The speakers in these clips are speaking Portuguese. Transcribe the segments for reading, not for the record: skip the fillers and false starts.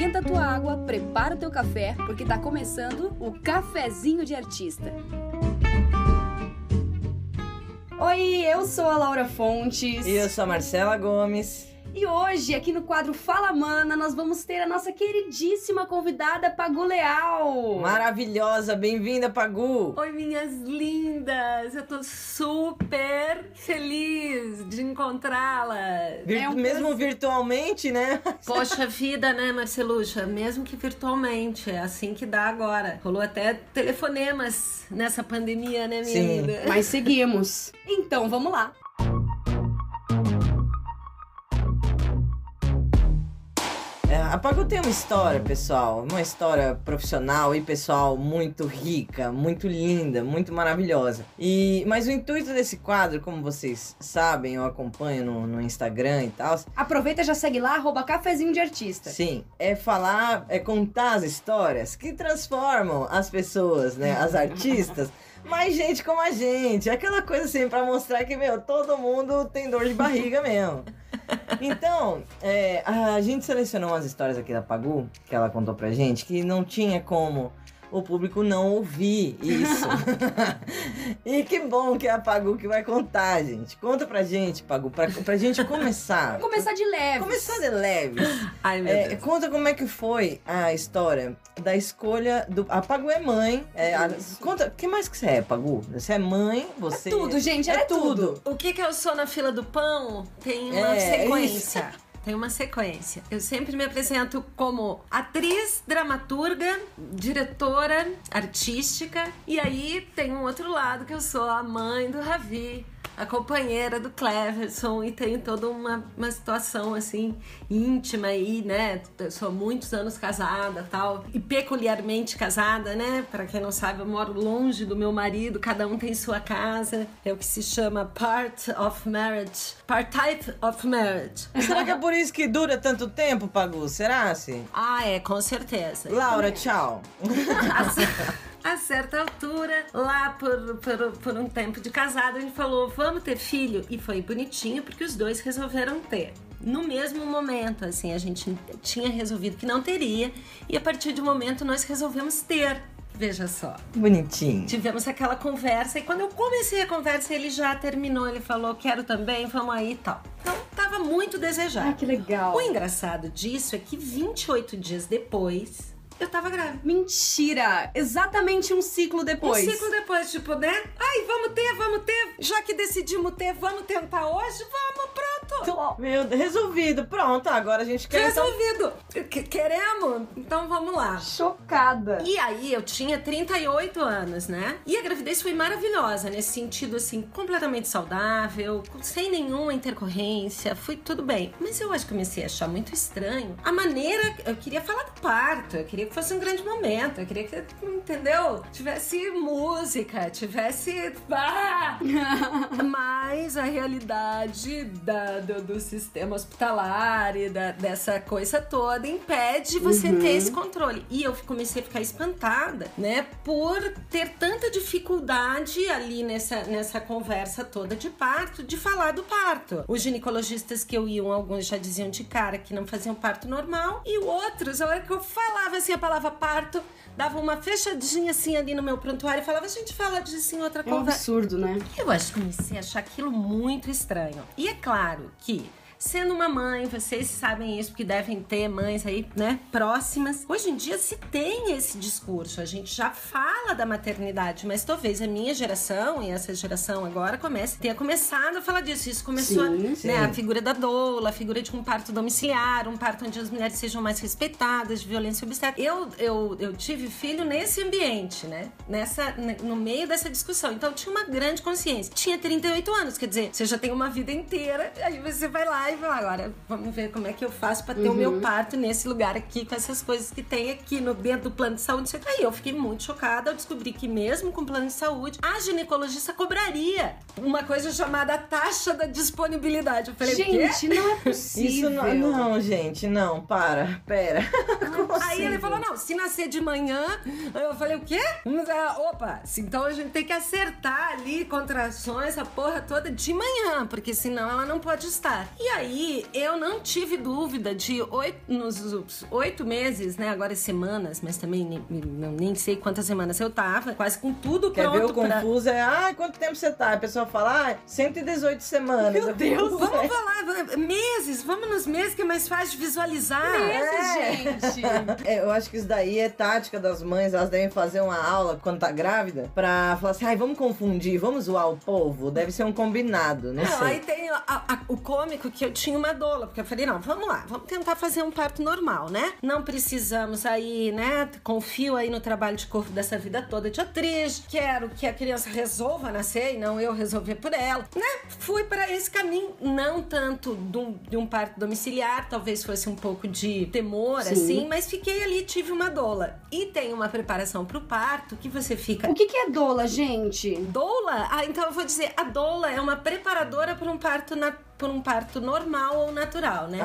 esquenta a tua água, prepara o teu café, porque tá começando o Cafezinho de Artista. Oi, eu sou a Laura Fontes. E eu sou a Marcela Gomes. E hoje, aqui no quadro Fala Mana, nós vamos ter a nossa queridíssima convidada, Pagu Leal. Maravilhosa, bem-vinda, Pagu. Oi, minhas lindas, eu tô super feliz de encontrá-la. Mesmo virtualmente, né? Poxa vida, né, Marcelucha? Mesmo que virtualmente, é assim que dá agora. Rolou até telefonemas nessa pandemia, né, minha Sim. linda? Mas seguimos. Então, vamos lá. A Pagu tem uma história, pessoal, uma história profissional e pessoal muito rica, muito linda, muito maravilhosa. Mas o intuito desse quadro, como vocês sabem, eu acompanho no Instagram e tal. Aproveita e já segue lá, @cafezinho de artista. Sim, é contar as histórias que transformam as pessoas, né, as artistas, mais gente como a gente. Aquela coisa assim, pra mostrar que, todo mundo tem dor de barriga mesmo. Então, a gente selecionou umas histórias aqui da Pagu, que ela contou pra gente, que não tinha como o público não ouvir isso. E que bom que é a Pagu que vai contar, gente. Conta pra gente, Pagu, pra gente começar. Vamos começar de leve. Começar de leves. Ai, meu Deus. Conta como é que foi a história da escolha do... A Pagu é mãe. Conta, o que mais que você é, Pagu? Você é mãe, você... É tudo, gente, é tudo. O que eu sou na fila do pão tem uma sequência. Tem uma sequência. Eu sempre me apresento como atriz, dramaturga, diretora artística. E aí tem um outro lado que eu sou a mãe do Ravi, a companheira do Cleverson, e tenho toda uma situação assim íntima aí, né? Eu sou há muitos anos casada, tal, e peculiarmente casada, né? Para quem não sabe, eu moro longe do meu marido, cada um tem sua casa. É o que se chama part of marriage, part type of marriage. Será que é por isso que dura tanto tempo, Pagu? Será, assim? Ah, é, com certeza. Laura, tchau. A certa altura, lá por um tempo de casado, a gente falou, vamos ter filho? E foi bonitinho, porque os dois resolveram ter. No mesmo momento, assim, a gente tinha resolvido que não teria, e a partir de um momento nós resolvemos ter. Veja só. Bonitinho. Tivemos aquela conversa, e quando eu comecei a conversa, ele já terminou, ele falou, quero também, vamos aí e tal. Então, tava muito desejado. Ah, que legal. O engraçado disso é que 28 dias depois... eu tava grávida. Mentira! Exatamente um ciclo depois. Um ciclo depois, tipo, né? Ai, vamos ter. Já que decidimos ter, vamos tentar hoje? Vamos, pronto. Meu Deus, resolvido. Pronto, agora a gente quer... Resolvido. Queremos? Então vamos lá. Chocada. E aí, eu tinha 38 anos, né? E a gravidez foi maravilhosa, nesse sentido, assim, completamente saudável, sem nenhuma intercorrência, foi tudo bem. Mas eu acho que comecei a achar muito estranho a maneira... Eu queria falar do parto, eu queria que fosse um grande momento, eu queria que, entendeu? Tivesse música, tivesse... Mas a realidade do sistema hospitalar e dessa coisa toda impede você ter esse controle. E eu comecei a ficar espantada, né? Por ter tanta dificuldade ali nessa conversa toda de parto, de falar do parto. Os ginecologistas que eu ia, alguns já diziam de cara que não faziam parto normal, e outros, a hora que eu falava assim a palavra parto, dava uma fechadinha assim ali no meu prontuário e falava, a gente fala disso em outra conversa. É um absurdo, né? Eu acho que comecei a achar aquilo muito estranho. E é claro que, sendo uma mãe, vocês sabem isso, porque devem ter mães aí, né, próximas. Hoje em dia se tem esse discurso, a gente já fala da maternidade, mas talvez a minha geração e essa geração agora tenha começado a falar disso. Isso começou, sim. né, a figura da doula, a figura de um parto domiciliar, um parto onde as mulheres sejam mais respeitadas, de violência obstétrica. Eu tive filho nesse ambiente, né, no meio dessa discussão, então eu tinha uma grande consciência. Tinha 38 anos, quer dizer, você já tem uma vida inteira, aí você vai lá e fala, agora vamos ver como é que eu faço pra ter o meu parto nesse lugar aqui, com essas coisas que tem aqui dentro do plano de saúde. Aí eu fiquei muito chocada ao descobrir que mesmo com plano de saúde, a ginecologista cobraria uma coisa chamada taxa da disponibilidade. Eu falei, gente, não é possível. Isso não, gente, não, pera. Aí ele falou, não, se nascer de manhã, eu falei, o quê? Opa, então a gente tem que acertar ali contrações, a porra toda de manhã, porque senão ela não pode estar. E aí, eu não tive dúvida de nos 8 meses, né? Agora semanas, mas também nem sei quantas semanas eu tava. Quase com tudo Quer pronto. ver o confuso? Quanto tempo você tá? A pessoa fala, 118 semanas. Meu Deus. Vamos falar, meses. Vamos nos meses que é mais fácil de visualizar. Meses, gente. Eu acho que isso daí é tática das mães. Elas devem fazer uma aula quando tá grávida pra falar assim, vamos confundir, vamos zoar o povo. Deve ser um combinado, não sei. Aí tem o cômico que eu tinha uma doula, porque eu falei, não, vamos lá, vamos tentar fazer um parto normal, né? Não precisamos aí, né? Confio aí no trabalho de corpo dessa vida toda de atriz, quero que a criança resolva nascer e não eu resolver por ela, né? Fui pra esse caminho, não tanto de um parto domiciliar, talvez fosse um pouco de temor, Sim. assim, mas fiquei ali, tive uma doula. E tem uma preparação pro parto que você fica... O que é doula, gente? Doula? Então eu vou dizer, a doula é uma preparadora para um parto normal ou natural, né?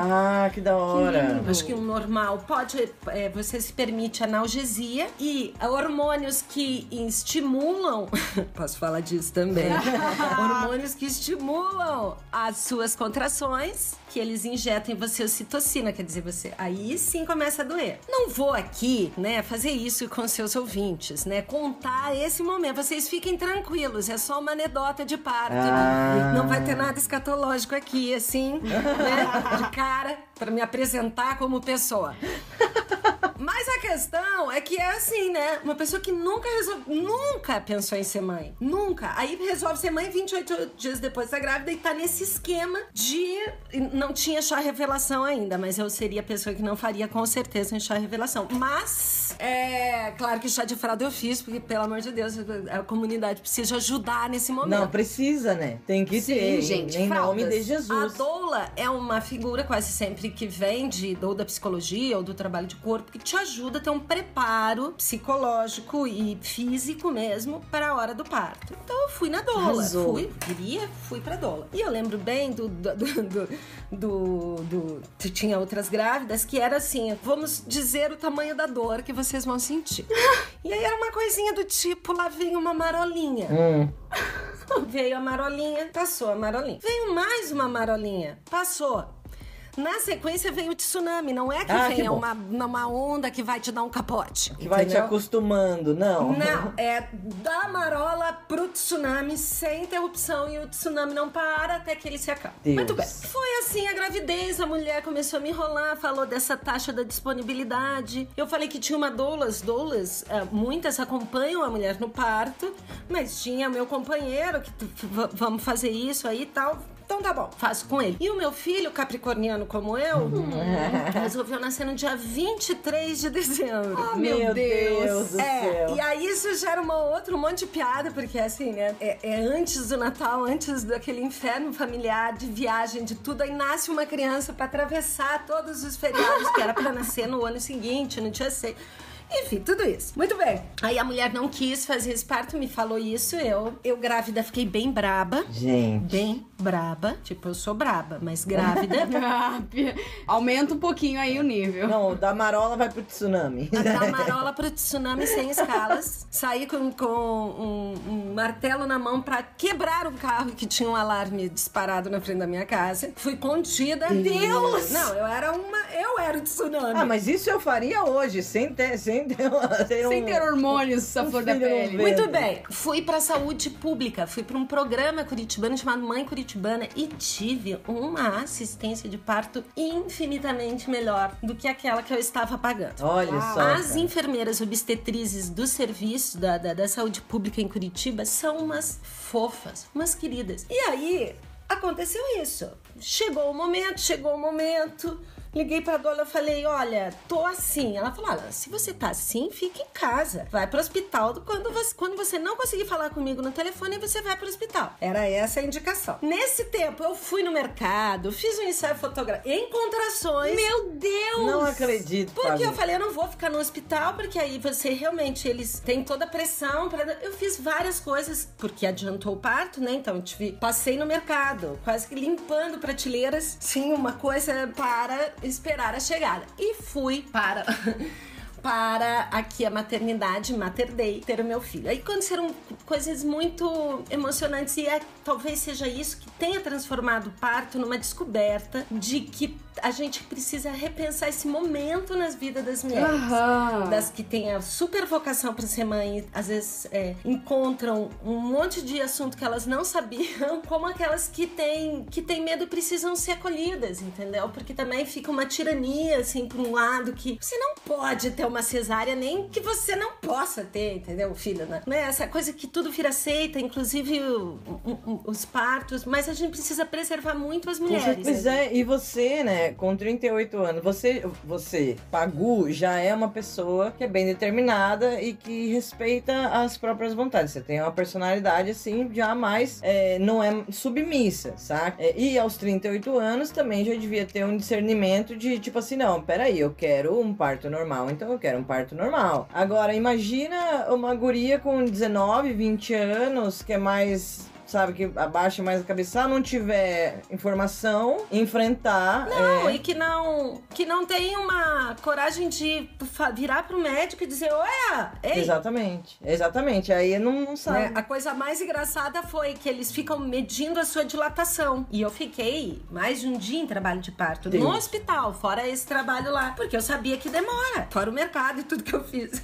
Que da hora. Acho que um normal pode... você se permite analgesia e hormônios que estimulam... Posso falar disso também. Hormônios que estimulam as suas contrações, que eles injetam em você ocitocina, quer dizer, você... Aí sim começa a doer. Não vou aqui, né, fazer isso com seus ouvintes, né? Contar esse momento. Vocês fiquem tranquilos, é só uma anedota de parto. Não vai ter nada escatológico aqui, assim, né? De cara, pra me apresentar como pessoa. Mas a questão é que é assim, né? Uma pessoa que nunca pensou em ser mãe. Nunca. Aí resolve ser mãe 28 dias depois da grávida e tá nesse esquema de... Não tinha chá revelação ainda, mas eu seria a pessoa que não faria com certeza um chá revelação. Mas, claro que chá de fralda eu fiz, porque, pelo amor de Deus, a comunidade precisa ajudar nesse momento. Não, precisa, né? Tem que ter. Gente, em fraldas. nome de Jesus. A doula é uma figura quase sempre que vem ou da psicologia ou do trabalho de corpo que te ajuda a ter um preparo psicológico e físico mesmo para a hora do parto. Então eu fui na doula. Arrasou. Fui pra doula. E eu lembro bem tinha outras grávidas que era assim, vamos dizer o tamanho da dor que vocês vão sentir. E aí era uma coisinha do tipo, lá vem uma marolinha. Veio a marolinha, passou a marolinha. Veio mais uma marolinha, passou. Na sequência veio o tsunami, não é que venha uma onda que vai te dar um capote. Que vai te acostumando, não. Não, é da marola pro tsunami sem interrupção e o tsunami não para até que ele se acaba. Deus. Muito bem. Foi assim a gravidez, a mulher começou a me enrolar, falou dessa taxa da disponibilidade. Eu falei que tinha uma doulas, muitas acompanham a mulher no parto, mas tinha meu companheiro que vamos fazer isso aí e tal. Então tá bom, faço com ele. E o meu filho, capricorniano como eu, resolveu nascer no dia 23 de dezembro. Oh, meu Deus do céu. E aí isso gera um monte de piada, porque assim, né? É antes do Natal, antes daquele inferno familiar, de viagem, de tudo. Aí nasce uma criança pra atravessar todos os feriados, que era pra nascer no ano seguinte, no dia 6. Enfim, tudo isso. Muito bem. Aí a mulher não quis fazer esse parto, me falou isso. Eu grávida, fiquei bem braba. Gente. Bem braba. Tipo, eu sou braba, mas grávida. Aumenta um pouquinho aí o nível. Não, da marola vai pro tsunami. Da marola pro tsunami sem escalas. Saí com um martelo na mão pra quebrar um carro que tinha um alarme disparado na frente da minha casa. Fui contida. Deus! Não, eu era o tsunami. Mas isso eu faria hoje, sem ter hormônios à flor da pele. Muito bem. Fui pra saúde pública. Fui pra um programa curitibano chamado Mãe Curitibana e tive uma assistência de parto infinitamente melhor do que aquela que eu estava pagando. Olha só. As enfermeiras obstetrizes do serviço da saúde pública em Curitiba são umas fofas, umas queridas. E aí, aconteceu isso. Chegou o momento... Liguei pra doula e falei, olha, tô assim. Ela falou, olha, se você tá assim, fica em casa. Vai pro hospital. Quando você não conseguir falar comigo no telefone, você vai pro hospital. Era essa a indicação. Nesse tempo, eu fui no mercado, fiz um ensaio fotográfico em contrações. Meu Deus! Não acredito, Porque Fábio. eu falei, eu não vou ficar no hospital, porque aí você realmente, eles têm toda a pressão. Eu fiz várias coisas, porque adiantou o parto, né? Então, passei no mercado, quase que limpando prateleiras. Sim, uma coisa para esperar a chegada. E fui para para aqui a maternidade, Mater Dei, ter o meu filho. Aí aconteceram coisas muito emocionantes e talvez seja isso que tenha transformado o parto numa descoberta de que a gente precisa repensar esse momento nas vidas das mulheres. Das que têm a super vocação para ser mãe, às vezes encontram um monte de assunto que elas não sabiam, como aquelas que têm medo e precisam ser acolhidas, entendeu? Porque também fica uma tirania, assim, por um lado, que você não pode ter uma cesárea, nem que você não possa ter, entendeu, filho, né? Essa coisa que tudo vira seita, inclusive os partos, mas a gente precisa preservar muito as mulheres. Pois é, e você, né, com 38 anos, você, Pagu, já é uma pessoa que é bem determinada e que respeita as próprias vontades. Você tem uma personalidade, assim, já mais, não é submissa, saca? E aos 38 anos também já devia ter um discernimento de, tipo assim, não, peraí, eu quero um parto normal, então eu quero um parto normal. Agora, imagina uma guria com 19, 20 anos, que é mais... sabe, que abaixa mais a cabeça, não tiver informação, enfrentar... E que não tem uma coragem de virar pro médico e dizer, olha, ei! Exatamente, aí não sabe. A coisa mais engraçada foi que eles ficam medindo a sua dilatação. E eu fiquei mais de um dia em trabalho de parto, no hospital, fora esse trabalho lá, porque eu sabia que demora, fora o mercado e tudo que eu fiz.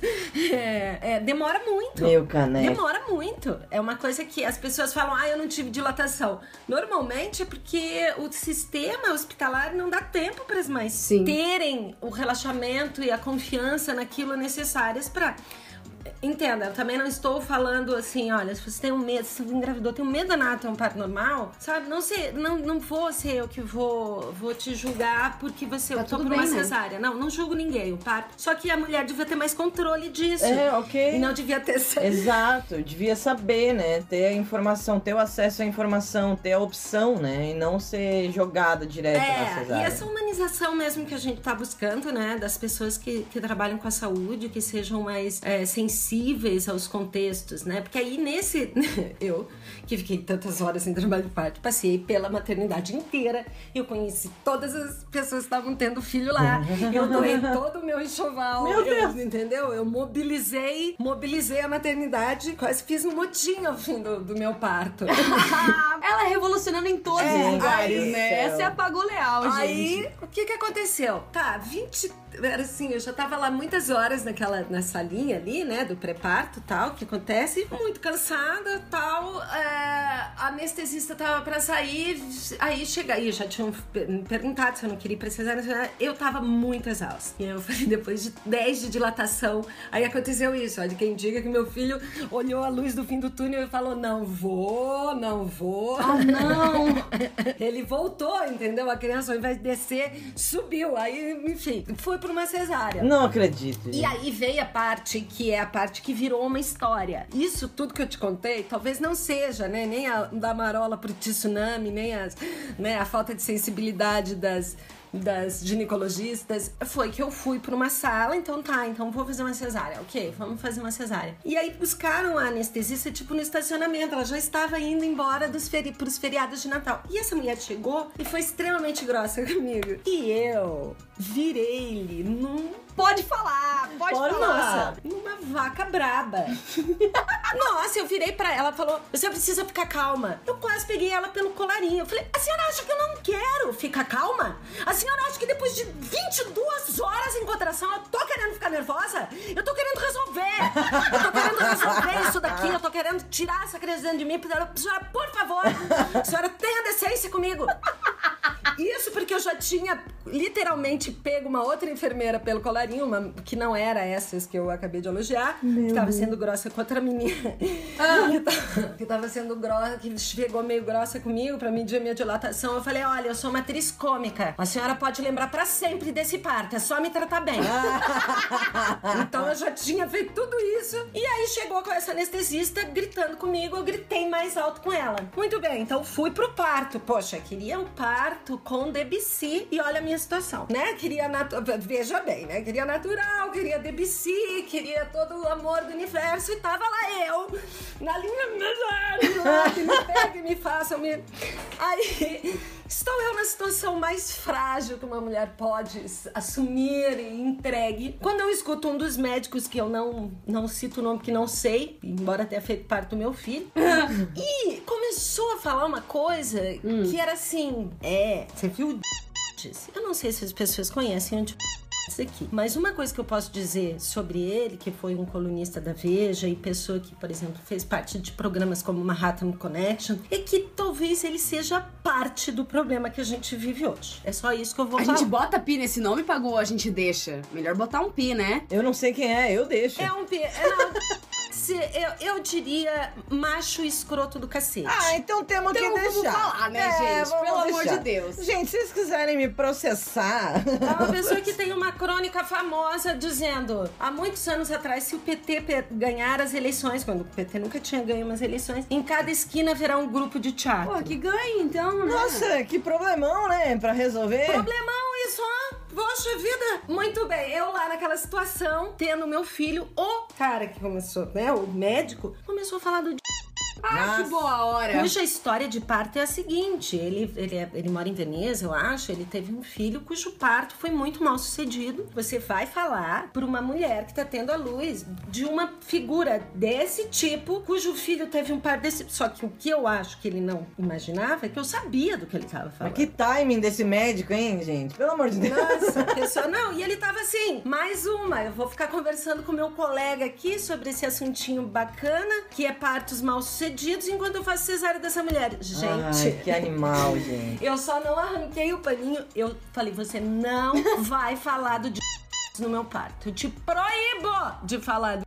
Demora muito. Meu caneco. Demora muito. É uma coisa que as pessoas falam, eu não tive dilatação. Normalmente é porque o sistema hospitalar não dá tempo para as mães terem o relaxamento e a confiança naquilo necessárias para... Entenda, eu também não estou falando assim, olha, se você tem um medo, se você engravidou, tem um medo danado de ter um parto normal, sabe? Não vou ser eu que vou te julgar porque você optou por uma cesárea. Né? Não julgo ninguém, o parto. Só que a mulher devia ter mais controle disso. Ok. E não devia ter... Exato, devia saber, né? Ter a informação, ter o acesso à informação, ter a opção, né? E não ser jogada direto na cesárea. E essa humanização mesmo que a gente tá buscando, né? Das pessoas que trabalham com a saúde, que sejam mais sensíveis aos contextos, né? Porque aí eu, que fiquei tantas horas em trabalho de parto, passei pela maternidade inteira, eu conheci todas as pessoas que estavam tendo filho lá, eu doei todo o meu enxoval, meu Deus. Entendeu? Eu mobilizei a maternidade, quase fiz um motim ao fim do meu parto. Ela é revolucionando em todos os lugares, né? Essa é a Pagu Leal, gente. Aí, o que aconteceu? Era assim, eu já tava lá muitas horas na salinha ali, né, do pré-parto, tal, que acontece, muito cansada, tal, a anestesista tava pra sair, aí já tinham me perguntado se eu não queria ir pra cesárea, eu tava muito exausta. E eu falei, depois de 10 de dilatação, aí aconteceu isso, olha, quem diga que meu filho olhou a luz do fim do túnel e falou, não vou. Ah, não! Ele voltou, entendeu? A criança, ao invés de descer, subiu, aí, enfim, foi por uma cesárea. Não acredito. E aí veio a parte que é a parte que virou uma história. Isso tudo que eu te contei, talvez não seja, né? Nem a da marola pro tsunami, nem a falta de sensibilidade das ginecologistas. Foi que eu fui pra uma sala, então vou fazer uma cesárea. Ok, vamos fazer uma cesárea. E aí buscaram a anestesista, tipo, no estacionamento. Ela já estava indo embora pros feriados de Natal. E essa mulher chegou e foi extremamente grossa comigo. E eu virei-lhe Pode falar. Nossa, numa vaca braba. Nossa, eu virei pra ela, falou, você precisa ficar calma. Eu quase peguei ela pelo colarinho. Eu falei, a senhora acha que eu não quero ficar calma? A senhora acha que depois de 22 horas em contração eu tô querendo ficar nervosa? Eu tô querendo resolver isso daqui. Eu tô querendo tirar essa criança dentro de mim. Senhora, por favor, a senhora tenha decência comigo. Isso porque eu já tinha literalmente pego uma outra enfermeira pelo colarinho, que não era essas que eu acabei de elogiar, que estava sendo grossa com outra menina, que estava sendo grossa, que chegou meio grossa comigo pra medir a minha dilatação. Eu falei, olha, eu sou uma atriz cômica, a senhora pode lembrar pra sempre desse parto, é só me tratar bem. Então eu já tinha feito tudo isso, e aí chegou com essa anestesista gritando comigo, eu gritei mais alto com ela. Muito bem, então fui pro parto. Poxa, queria um parto com Debussy, e olha a minha situação, né? Veja bem, né? Queria natural, queria Debussy, queria todo o amor do universo e tava lá eu, na linha, me pega e me faça, Aí, estou eu na situação mais frágil que uma mulher pode assumir e entregue. Quando eu escuto um dos médicos, que eu não cito o nome porque não sei, embora tenha feito parte do meu filho, e começou a falar uma coisa que era assim, você viu o Eu não sei se as pessoas conhecem o isso aqui. Mas uma coisa que eu posso dizer sobre ele, que foi um colunista da Veja e pessoa que, por exemplo, fez parte de programas como Manhattan Connection, é que talvez ele seja parte do problema que a gente vive hoje. É só isso que eu vou falar. A gente bota pi nesse nome, Pagou? A gente deixa? Melhor botar um pi, né? Eu não sei quem é, eu deixo. É um pi. Eu diria macho escroto do cacete. Então temos que deixar. Vamos falar, né, gente? Pelo amor de Deus. Gente, se vocês quiserem me processar... É uma pessoa que tem uma crônica famosa dizendo, há muitos anos atrás, se o PT ganhar as eleições, quando o PT nunca tinha ganho umas eleições, em cada esquina haverá um grupo de teatro. Pô, que ganhe, então, né? Nossa, que problemão, né? Pra resolver. Problemão isso, ó. Poxa vida. Muito bem, eu lá naquela situação, tendo meu filho, o cara que começou, né, o médico, começou a falar do... Que boa hora. Cuja história de parto é a seguinte, ele mora em Veneza, eu acho, ele teve um filho cujo parto foi muito mal sucedido. Você vai falar pra uma mulher que tá tendo a luz de uma figura desse tipo, cujo filho teve um parto desse... Só que o que eu acho que ele não imaginava é que eu sabia do que ele tava falando. Mas que timing desse médico, hein, gente? Pelo amor de Deus. Nossa, pessoa... Não, e ele tava assim, mais uma, eu vou ficar conversando com meu colega aqui sobre esse assuntinho bacana, que é partos mal sucedidos, enquanto eu faço cesárea dessa mulher. Gente... Ai, que animal, gente. Eu só não arranquei o paninho. Eu falei, você não vai falar do no meu parto. Eu te proíbo de falar do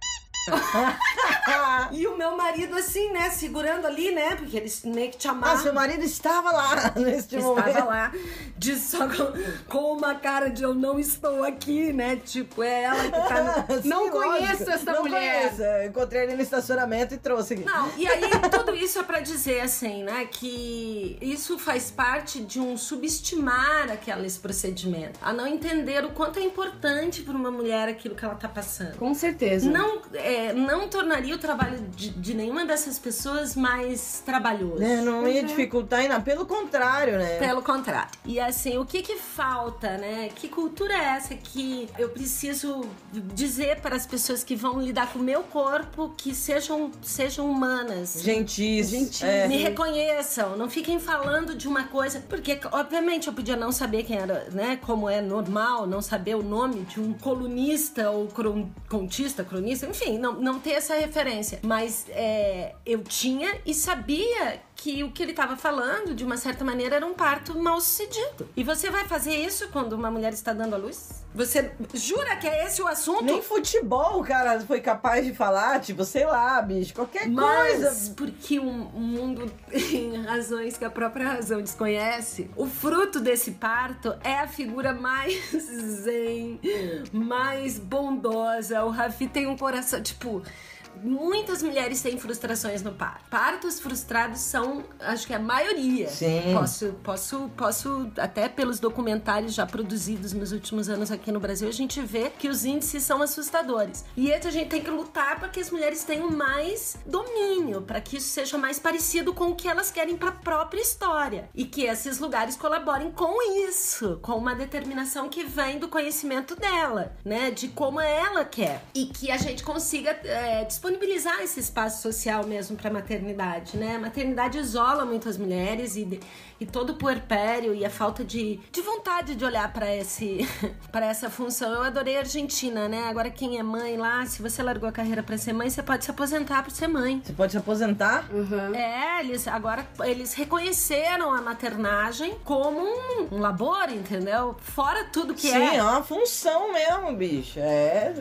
E o meu marido assim, né, segurando ali, né, porque eles meio que te amaram. Seu marido estava lá neste momento. Estava lá, só com uma cara de eu não estou aqui, né, tipo, é ela que tá... Sim, não conheço lógico. essa não mulher. Conheço. Eu encontrei ele no estacionamento e trouxe aqui. Não, e aí tudo isso é pra dizer assim, né, que isso faz parte de um subestimar aqueles procedimentos, a não entender o quanto é importante para uma mulher aquilo que ela tá passando. Com certeza. Não tornaria o trabalho de nenhuma dessas pessoas mais trabalhoso. Não ia dificultar ainda, pelo contrário, né? Pelo contrário. E assim, o que falta, né? Que cultura é essa que eu preciso dizer para as pessoas que vão lidar com o meu corpo que sejam humanas. Gentis. Me reconheçam, não fiquem falando de uma coisa, porque obviamente eu podia não saber quem era, né? Como é normal, não saber o nome de um colunista ou contista, cronista, enfim, não ter essa referência. Mas eu tinha e sabia que o que ele estava falando, de uma certa maneira, era um parto mal sucedido. E você vai fazer isso quando uma mulher está dando à luz? Você jura que é esse o assunto? Nem futebol o cara foi capaz de falar, tipo, sei lá, bicho, qualquer coisa. Mas Porque o mundo tem razões que a própria razão desconhece. O fruto desse parto é a figura mais zen, mais bondosa. O Rafi tem um coração, tipo... Muitas mulheres têm frustrações no parto. Partos frustrados são, acho que a maioria. Sim. Posso até pelos documentários já produzidos nos últimos anos aqui no Brasil, a gente vê que os índices são assustadores. E a gente tem que lutar para que as mulheres tenham mais domínio, para que isso seja mais parecido com o que elas querem para a própria história. E que esses lugares colaborem com isso, com uma determinação que vem do conhecimento dela, né? De como ela quer. E que a gente consiga disponibilizar esse espaço social mesmo para a maternidade, né? A maternidade isola muitas mulheres e todo o puerpério e a falta de vontade de olhar para essa função. Eu adorei a Argentina, né? Agora quem é mãe lá, se você largou a carreira para ser mãe, você pode se aposentar para ser mãe. Você pode se aposentar? Uhum. Eles reconheceram a maternagem como um labor, entendeu? Fora tudo que Sim, é uma função mesmo, bicho.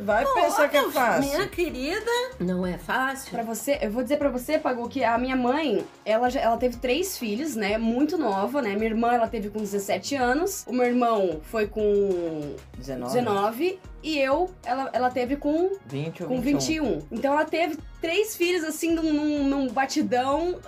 Vai pensar que é fácil. Minha querida, não é fácil. Pra você, eu vou dizer pra você, Pagou, que a minha mãe, ela teve 3 filhos, né? Muito nova, né? Minha irmã, ela teve com 17 anos. O meu irmão foi com 19. e ela teve com 21. Então ela teve 3 filhos, assim, num batidão,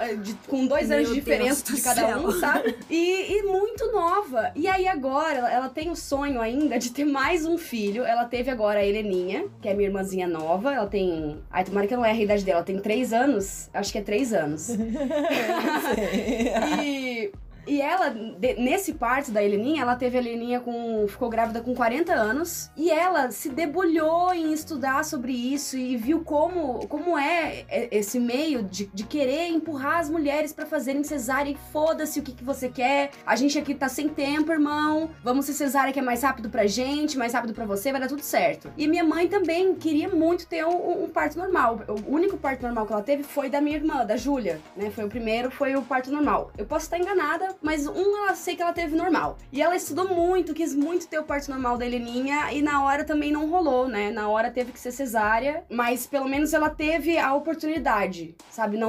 com 2 anos de diferença de cada um, sabe? E muito nova. E aí agora, ela tem o sonho ainda de ter mais um filho. Ela teve agora a Heleninha, que é minha irmãzinha nova. Ela tem... Ai, tomara que eu não erre a idade dela. Ela tem 3 anos. Acho que é 3 anos. E ela, nesse parto da Heleninha, ela teve a Heleninha ficou grávida com 40 anos. E ela se debulhou em estudar sobre isso e viu como é esse meio de querer empurrar as mulheres pra fazerem cesárea. E foda-se o que você quer. A gente aqui tá sem tempo, irmão. Vamos ser cesárea que é mais rápido pra gente, mais rápido pra você, vai dar tudo certo. E minha mãe também queria muito ter um parto normal. O único parto normal que ela teve foi da minha irmã, da Júlia, né? Foi o parto normal. Eu posso estar enganada, mas eu sei que ela teve normal. E ela estudou muito, quis muito ter o parto normal da Heleninha, e na hora também não rolou, né? Na hora teve que ser cesárea, mas pelo menos ela teve a oportunidade, sabe?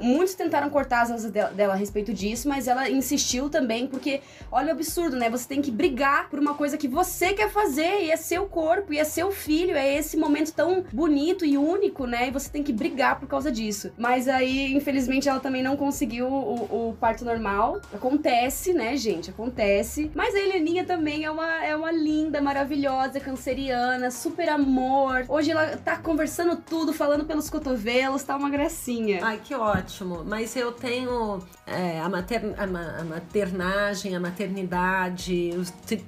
Muitos tentaram cortar as asas dela a respeito disso, mas ela insistiu também, porque olha o absurdo, né? Você tem que brigar por uma coisa que você quer fazer, e é seu corpo, e é seu filho, é esse momento tão bonito e único, né? E você tem que brigar por causa disso. Mas aí, infelizmente, ela também não conseguiu o parto normal. Acontece, né, gente? Acontece. Mas a Heleninha também é uma linda, maravilhosa, canceriana, super amor. Hoje ela tá conversando tudo, falando pelos cotovelos, tá uma gracinha. Ai, que ótimo. Mas eu tenho a maternagem, a maternidade,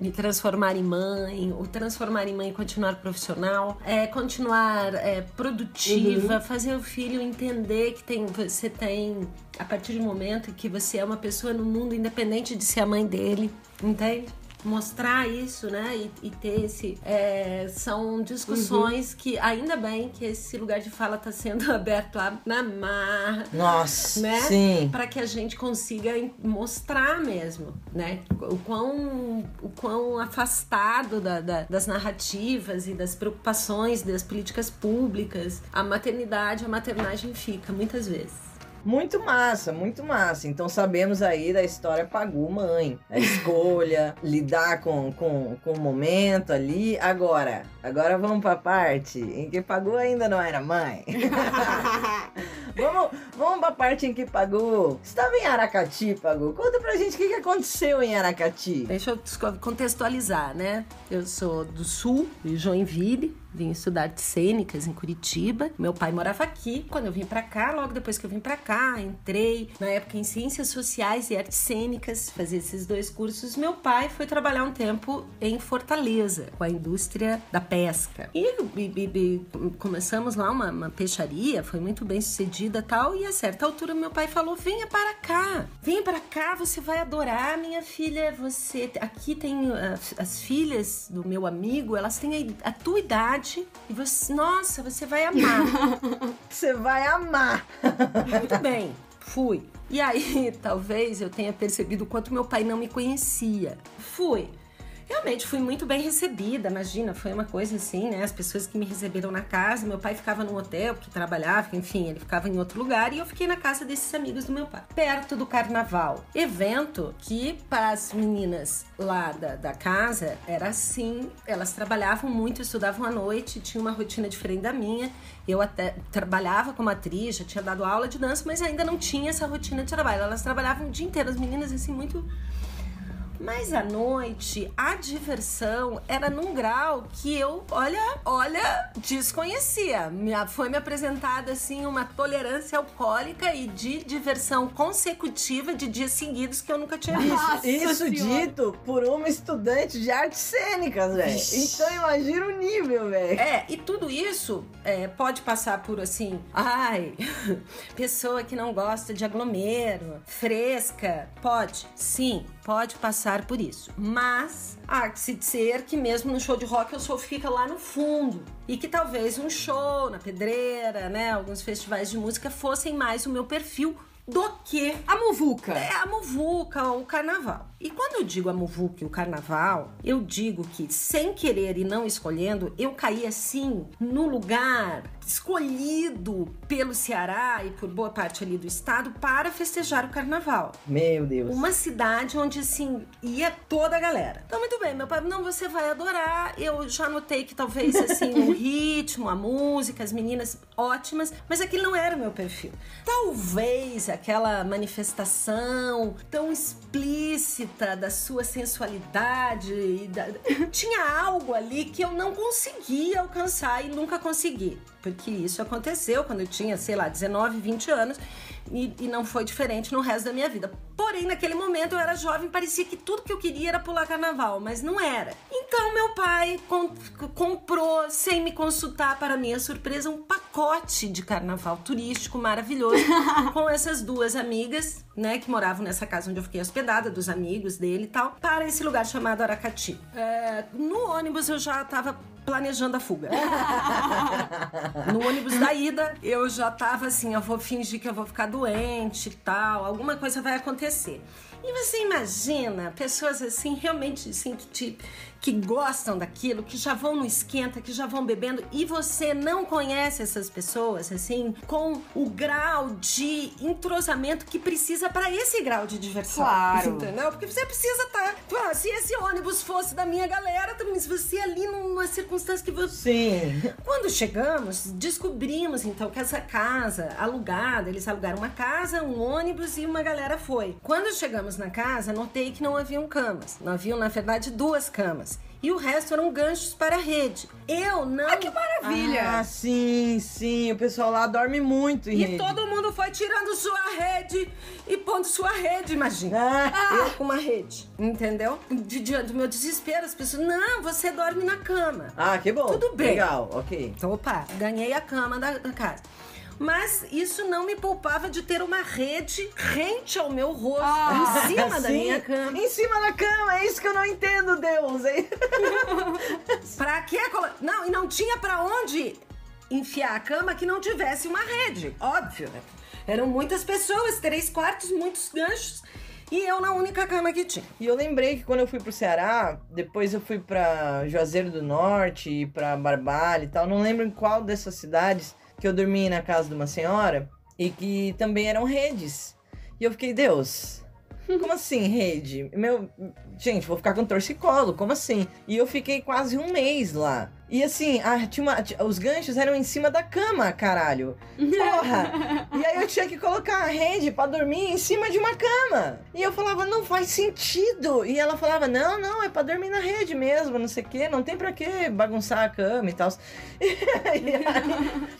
me transformar em mãe, o transformar em mãe e continuar profissional, continuar produtiva, fazer o filho entender que você tem, a partir do momento em que você é uma pessoa no mundo independente de ser a mãe dele, entende? Mostrar isso, né, e ter são discussões que, ainda bem que esse lugar de fala tá sendo aberto na marra. Nossa, né? Sim. Para que a gente consiga mostrar mesmo, né, o quão afastado das narrativas e das preocupações das políticas públicas a maternagem fica, muitas vezes. Muito massa, muito massa. Então sabemos aí da história Pagu Mãe. A escolha, lidar com o momento ali. Agora vamos pra parte em que Pagu ainda não era mãe. Vamos pra parte em que Pagu estava em Aracati, Pagu. Conta pra gente o que aconteceu em Aracati. Deixa eu contextualizar, né? Eu sou do Sul, de Joinville. Vim estudar artes cênicas em Curitiba. Meu pai morava aqui. Quando eu vim pra cá, logo depois que eu vim pra cá, entrei na época em Ciências Sociais e Artes Cênicas, fazer esses 2 cursos. Meu pai foi trabalhar um tempo em Fortaleza, com a indústria da pesca. E começamos lá uma peixaria, foi muito bem sucedida e tal. E a certa altura meu pai falou, venha para cá, você vai adorar, minha filha. Aqui tem as filhas do meu amigo, elas têm a tua idade. E você vai amar. Você vai amar. Muito bem, fui. E aí, talvez eu tenha percebido o quanto meu pai não me conhecia. Fui. Realmente fui muito bem recebida, imagina, foi uma coisa assim, né? As pessoas que me receberam na casa, meu pai ficava num hotel, porque trabalhava, enfim, ele ficava em outro lugar, e eu fiquei na casa desses amigos do meu pai, perto do carnaval. Evento que, para as meninas lá da casa, era assim, elas trabalhavam muito, estudavam à noite, tinha uma rotina diferente da minha. Eu até trabalhava como atriz, já tinha dado aula de dança, mas ainda não tinha essa rotina de trabalho. Elas trabalhavam o dia inteiro, as meninas assim, muito... Mas à noite, a diversão era num grau que eu, olha, desconhecia. Foi me apresentada, assim, uma tolerância alcoólica e de diversão consecutiva de dias seguidos que eu nunca tinha visto. Isso dito por uma estudante de artes cênicas, velho. Então imagina o nível, velho. E tudo isso pode passar por, assim, pessoa que não gosta de aglomero, fresca. Sim, pode passar por isso, mas há que se dizer que mesmo no show de rock o show fica lá no fundo e que talvez um show na Pedreira, né, alguns festivais de música fossem mais o meu perfil do que a muvuca. A muvuca, o carnaval. E quando eu digo a muvuca e o carnaval, eu digo que, sem querer e não escolhendo, eu caí assim no lugar escolhido pelo Ceará e por boa parte ali do estado para festejar o carnaval. Meu Deus. Uma cidade onde, assim, ia toda a galera. Então, muito bem, meu pai, não, você vai adorar. Eu já notei que talvez, assim, o ritmo, a música, as meninas ótimas, mas aquilo não era o meu perfil. Talvez aquela manifestação tão explícita da sua sensualidade, tinha algo ali que eu não conseguia alcançar e nunca consegui. Porque isso aconteceu quando eu tinha, sei lá, 19, 20 anos e não foi diferente no resto da minha vida. Porém, naquele momento eu era jovem, parecia que tudo que eu queria era pular carnaval, mas não era. Então meu pai comprou, sem me consultar, para minha surpresa, um pacote de carnaval turístico maravilhoso com essas duas amigas, né, que moravam nessa casa onde eu fiquei hospedada, dos amigos dele e tal, para esse lugar chamado Aracati. No ônibus eu já tava planejando a fuga. No ônibus da ida, eu já tava assim, eu vou fingir que eu vou ficar doente e tal, alguma coisa vai acontecer. E você imagina pessoas assim, realmente assim, que gostam daquilo, que já vão no esquenta, que já vão bebendo, e você não conhece essas pessoas, assim, com o grau de entrosamento que precisa para esse grau de diversão. Claro. Entendeu? Porque você precisa estar... se esse ônibus fosse da minha galera, também se você ali numa circunstância que você... Sim. Quando chegamos, descobrimos, então, que essa casa alugada, eles alugaram uma casa, um ônibus e uma galera foi. Quando chegamos na casa, notei que não haviam camas. Não haviam, na verdade, 2 camas. E o resto eram ganchos para a rede. Eu não... Ah, que maravilha! Ah, sim, sim. O pessoal lá dorme muito em rede. E todo mundo foi tirando sua rede e pondo sua rede, imagina. Eu com uma rede, entendeu? Diante do meu desespero, as pessoas... Não, você dorme na cama. Ah, que bom. Tudo bem. Legal, ok. Então, opa, ganhei a cama da casa. Mas isso não me poupava de ter uma rede rente ao meu rosto, em cima da minha cama. Em cima da cama, é isso que eu não entendo, Deus, hein? Pra quê? Não, e não tinha pra onde enfiar a cama que não tivesse uma rede, óbvio, né? Eram muitas pessoas, 3 quartos, muitos ganchos. E eu na única cama que tinha. E eu lembrei que quando eu fui pro Ceará, depois eu fui pra Juazeiro do Norte e pra Barbalha e tal, não lembro em qual dessas cidades que eu dormi na casa de uma senhora e que também eram redes. E eu fiquei, Deus, como assim rede? Gente, vou ficar com torcicolo, como assim? E eu fiquei quase 1 mês lá. E assim, os ganchos eram em cima da cama, caralho. Porra! E aí eu tinha que colocar a rede pra dormir em cima de uma cama. E eu falava, não faz sentido. E ela falava, não, é pra dormir na rede mesmo, não sei o quê. Não tem pra que bagunçar a cama e tal. E aí,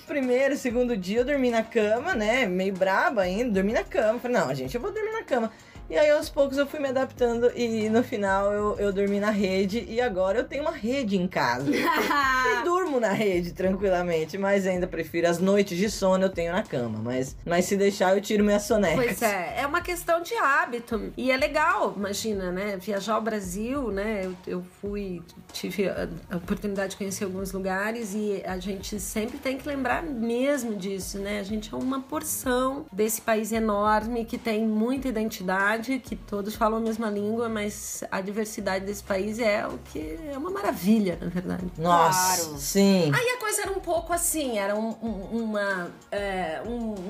primeiro, segundo dia eu dormi na cama, né? Meio braba ainda, dormi na cama. Falei, não, gente, eu vou dormir na cama. E aí, aos poucos, eu fui me adaptando e no final eu dormi na rede e agora eu tenho uma rede em casa. E durmo na rede tranquilamente, mas ainda prefiro as noites de sono eu tenho na cama. Mas se deixar, eu tiro minha soneca. Pois é uma questão de hábito. E é legal, imagina, né? Viajar ao Brasil, né? Eu tive a oportunidade de conhecer alguns lugares e a gente sempre tem que lembrar mesmo disso, né? A gente é uma porção desse país enorme que tem muita identidade, que todos falam a mesma língua, mas a diversidade desse país é o que é uma maravilha, na verdade. Nossa, claro. Sim. Aí a coisa era um pouco assim, era um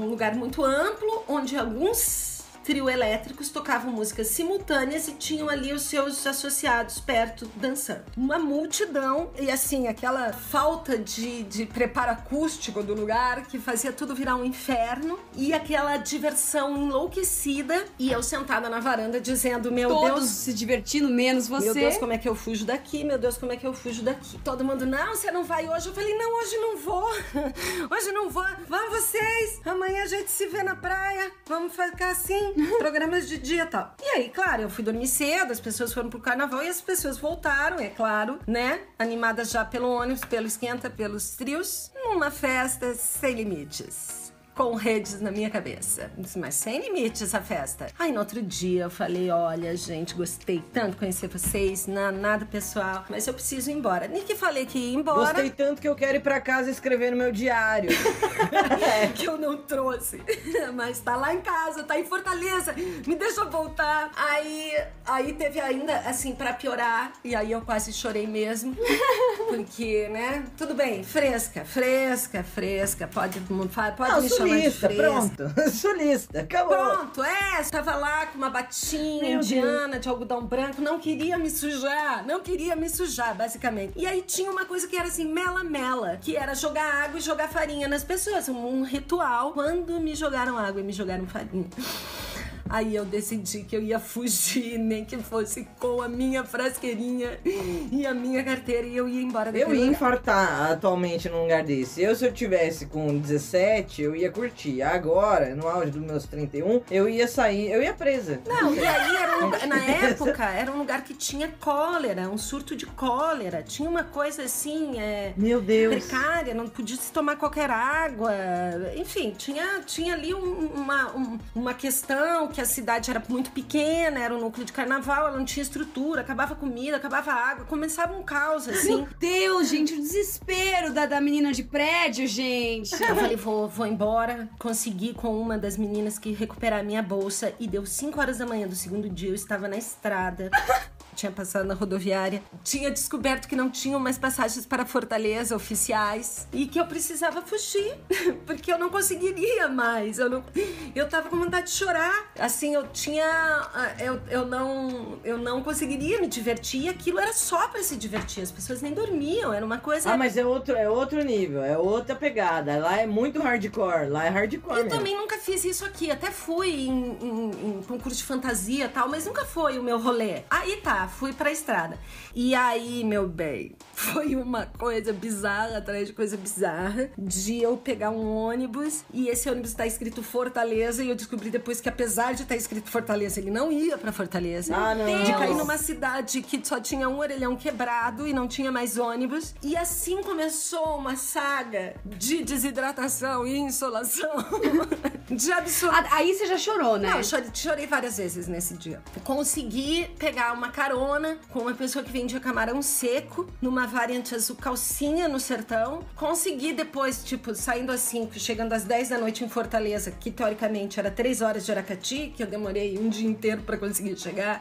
lugar muito amplo, onde alguns trio elétricos tocavam músicas simultâneas e tinham ali os seus associados perto dançando. Uma multidão e assim, aquela falta de preparo acústico do lugar que fazia tudo virar um inferno e aquela diversão enlouquecida e eu sentada na varanda dizendo, meu Todos Deus... se divertindo, menos você. Meu Deus, como é que eu fujo daqui? Meu Deus, como é que eu fujo daqui? Todo mundo, não, você não vai hoje. Eu falei, não, hoje não vou. Hoje não vou. Vamos vocês. Amanhã a gente se vê na praia. Vamos ficar assim. Programas de dia e tal. E aí, claro, eu fui dormir cedo, as pessoas foram pro carnaval e as pessoas voltaram, é claro, né? Animadas já pelo ônibus, pelo esquenta, pelos trios, numa festa sem limites. com redes na minha cabeça. Mas sem limite essa festa. Aí no outro dia eu falei, olha, gente, gostei tanto de conhecer vocês, nada pessoal, mas eu preciso ir embora. Nem que falei que ia embora. Gostei tanto que eu quero ir pra casa escrever no meu diário. Que eu não trouxe. Mas tá lá em casa, tá em Fortaleza. Me deixa eu voltar. Aí teve ainda, assim, pra piorar, e aí eu quase chorei mesmo. Porque, né? Tudo bem, fresca. Pode Não, me chamar de sulista, fresca. pronto. Sulista, acabou. Pronto, estava lá com uma batinha indiana de algodão branco, não queria me sujar, basicamente. E aí tinha uma coisa que era assim, mela-mela, que era jogar água e jogar farinha nas pessoas, um ritual. Quando me jogaram água e me jogaram farinha, aí eu decidi que eu ia fugir, nem que fosse com a minha frasqueirinha e a minha carteira, e eu ia embora daquele Eu ia lugar. infartar atualmente num lugar desse. Se eu tivesse com 17, eu ia curtir. Agora, no auge dos meus 31, eu ia sair, eu ia presa. Não, e aí era um lugar, na época, era um lugar que tinha cólera, um surto de cólera. Tinha uma coisa assim, Meu Deus. precária, não podia se tomar qualquer água. Enfim, tinha ali uma questão que a cidade era muito pequena, era um núcleo de carnaval, ela não tinha estrutura, acabava comida, acabava água, começava um caos, assim. Meu Deus, gente, o desespero da menina de prédio, gente. Eu falei, vou embora. Consegui com uma das meninas que recuperar a minha bolsa, e deu 5 horas da manhã do segundo dia, eu estava na estrada. Tinha passado na rodoviária, tinha descoberto que não tinham mais passagens para Fortaleza oficiais e que eu precisava fugir, porque eu não conseguiria mais. Eu tava com vontade de chorar. Assim, eu não conseguiria me divertir, e aquilo era só para se divertir. As pessoas nem dormiam, era uma coisa. Ah, mas é outro nível, é outra pegada. Lá é muito hardcore, lá é hardcore. Eu mesmo. também nunca fiz isso aqui, até fui em concurso de fantasia e tal, mas nunca foi o meu rolê. Aí tá, fui pra estrada. E aí, meu bem, foi uma coisa bizarra atrás de coisa bizarra, de eu pegar um ônibus, e esse ônibus tá escrito Fortaleza, e eu descobri depois que, apesar de estar escrito Fortaleza, ele não ia pra Fortaleza. Ah, não. De cair numa cidade que só tinha um orelhão quebrado e não tinha mais ônibus. E assim começou uma saga de desidratação e insolação. De absurdo. Aí você já chorou, né? Não, eu chorei várias vezes nesse dia. Consegui pegar uma carona com uma pessoa que vendia camarão seco numa variante azul calcinha no sertão. Consegui depois, tipo, saindo às 5, chegando às 10 da noite em Fortaleza, que teoricamente era 3 horas de Aracati, que eu demorei um dia inteiro pra conseguir chegar.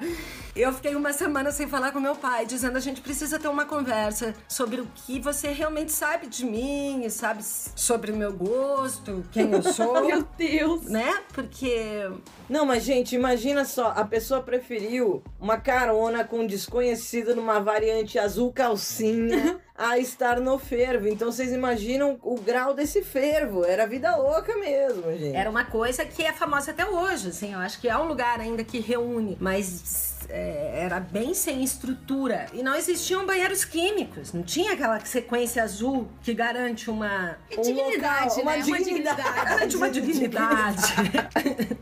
Eu fiquei uma semana sem falar com meu pai, dizendo: a gente precisa ter uma conversa sobre o que você realmente sabe de mim, sabe sobre o meu gosto, quem eu sou. Meu Deus. Né? Porque... Não, mas gente, imagina só, a pessoa preferiu uma carona com um desconhecido numa variante azul calcinha a estar no fervo. Então vocês imaginam o grau desse fervo. Era vida louca mesmo, gente. Era uma coisa que é famosa até hoje, assim. Eu acho que é um lugar ainda que reúne, mas era bem sem estrutura. E não existiam banheiros químicos. Não tinha aquela sequência azul que garante uma dignidade, local, né? Uma dignidade. Garante uma dignidade.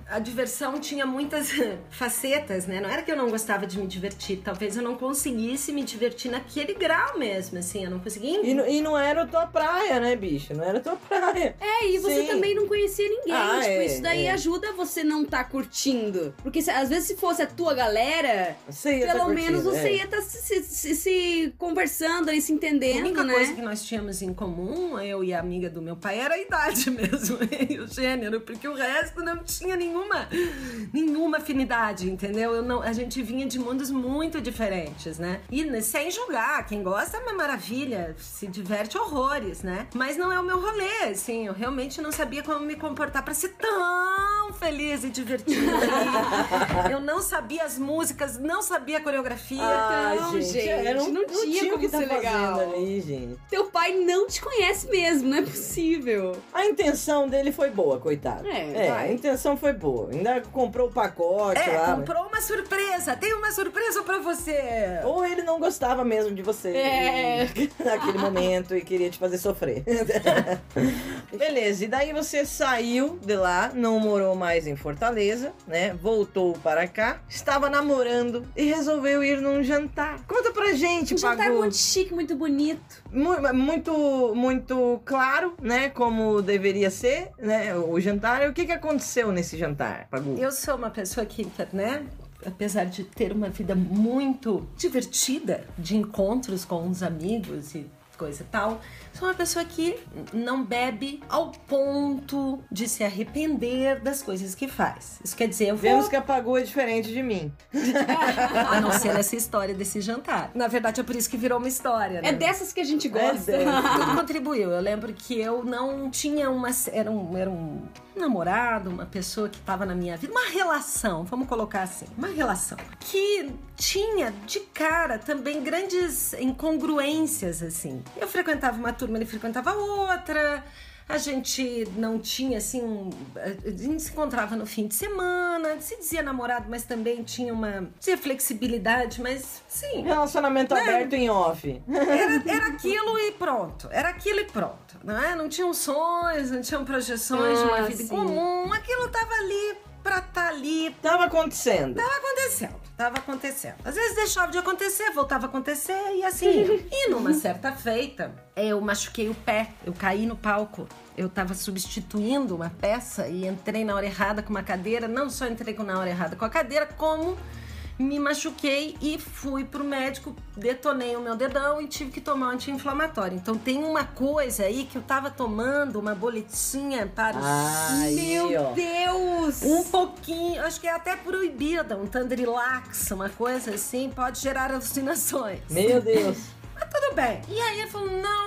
A diversão tinha muitas facetas, né? Não era que eu não gostava de me divertir. Talvez eu não conseguisse me divertir naquele grau mesmo, assim. Eu não conseguia... E não era a tua praia, né, bicho? Não era a tua praia. E você Sim. também não conhecia ninguém. Isso daí é. ajuda você não tá curtindo. Porque às vezes se fosse a tua galera, Você ia pelo tá menos curtindo, você ia estar se conversando e se entendendo, A única né? coisa que nós tínhamos em comum, eu e a amiga do meu pai, era a idade mesmo, e o gênero, porque o resto não tinha nenhuma afinidade, entendeu? A gente vinha de mundos muito diferentes, né? E sem julgar, quem gosta é uma maravilha, se diverte horrores, né? Mas não é o meu rolê, assim, eu realmente não sabia como me comportar pra ser tão feliz e divertida. Eu não sabia as músicas, não sabia a coreografia. Não, gente, não tinha o que como tá ser legal. fazendo ali, gente. Teu pai não te conhece mesmo, não é possível. A intenção dele foi boa, coitado. Vai. A intenção foi boa. Ainda comprou o pacote lá. Comprou uma surpresa, tem uma surpresa pra você. Ou ele não gostava mesmo de você naquele momento e queria te fazer sofrer. Beleza, e daí você saiu de lá, não morou mais em Fortaleza, né? Voltou para cá, estava namorando esperando e resolveu ir num jantar. Conta pra gente, Pagu. jantar muito chique, muito bonito. Muito claro, né? Como deveria ser, né? O jantar. E o que aconteceu nesse jantar, Pagu? Eu sou uma pessoa que, né? Apesar de ter uma vida muito divertida, de encontros com os amigos e coisa e tal, sou uma pessoa que não bebe ao ponto de se arrepender das coisas que faz. Isso quer dizer, Vemos que a Pagu é diferente de mim. A não ser nessa história desse jantar. Na verdade, é por isso que virou uma história, né? É dessas que a gente gosta. Tudo contribuiu. Eu lembro que eu não tinha uma... Era um namorado, uma pessoa que estava na minha vida. Uma relação, vamos colocar assim. Uma relação. Que tinha, de cara, também grandes incongruências, assim. Eu frequentava uma turma, ele frequentava outra. A gente não tinha, assim, a gente se encontrava no fim de semana, se dizia namorado, mas também tinha dizia flexibilidade, mas sim. Relacionamento aberto em off. Era aquilo e pronto. Era aquilo e pronto. Não tinham sonhos, não tinham projeções de uma vida em comum. Aquilo tava ali pra estar ali. Tava acontecendo. Tava acontecendo. Às vezes deixava de acontecer, voltava a acontecer e assim. E numa certa feita, eu machuquei o pé, eu caí no palco. Eu tava substituindo uma peça e entrei na hora errada com uma cadeira. Não só entrei na hora errada com a cadeira, como me machuquei e fui pro médico, detonei o meu dedão e tive que tomar um anti-inflamatório. Então tem uma coisa aí que eu tava tomando, uma boletinha para os... Meu Deus! Um pouquinho, acho que é até proibida, um Tandrilax, uma coisa assim, pode gerar alucinações. Meu Deus! Mas tudo bem. E aí ele falou, não,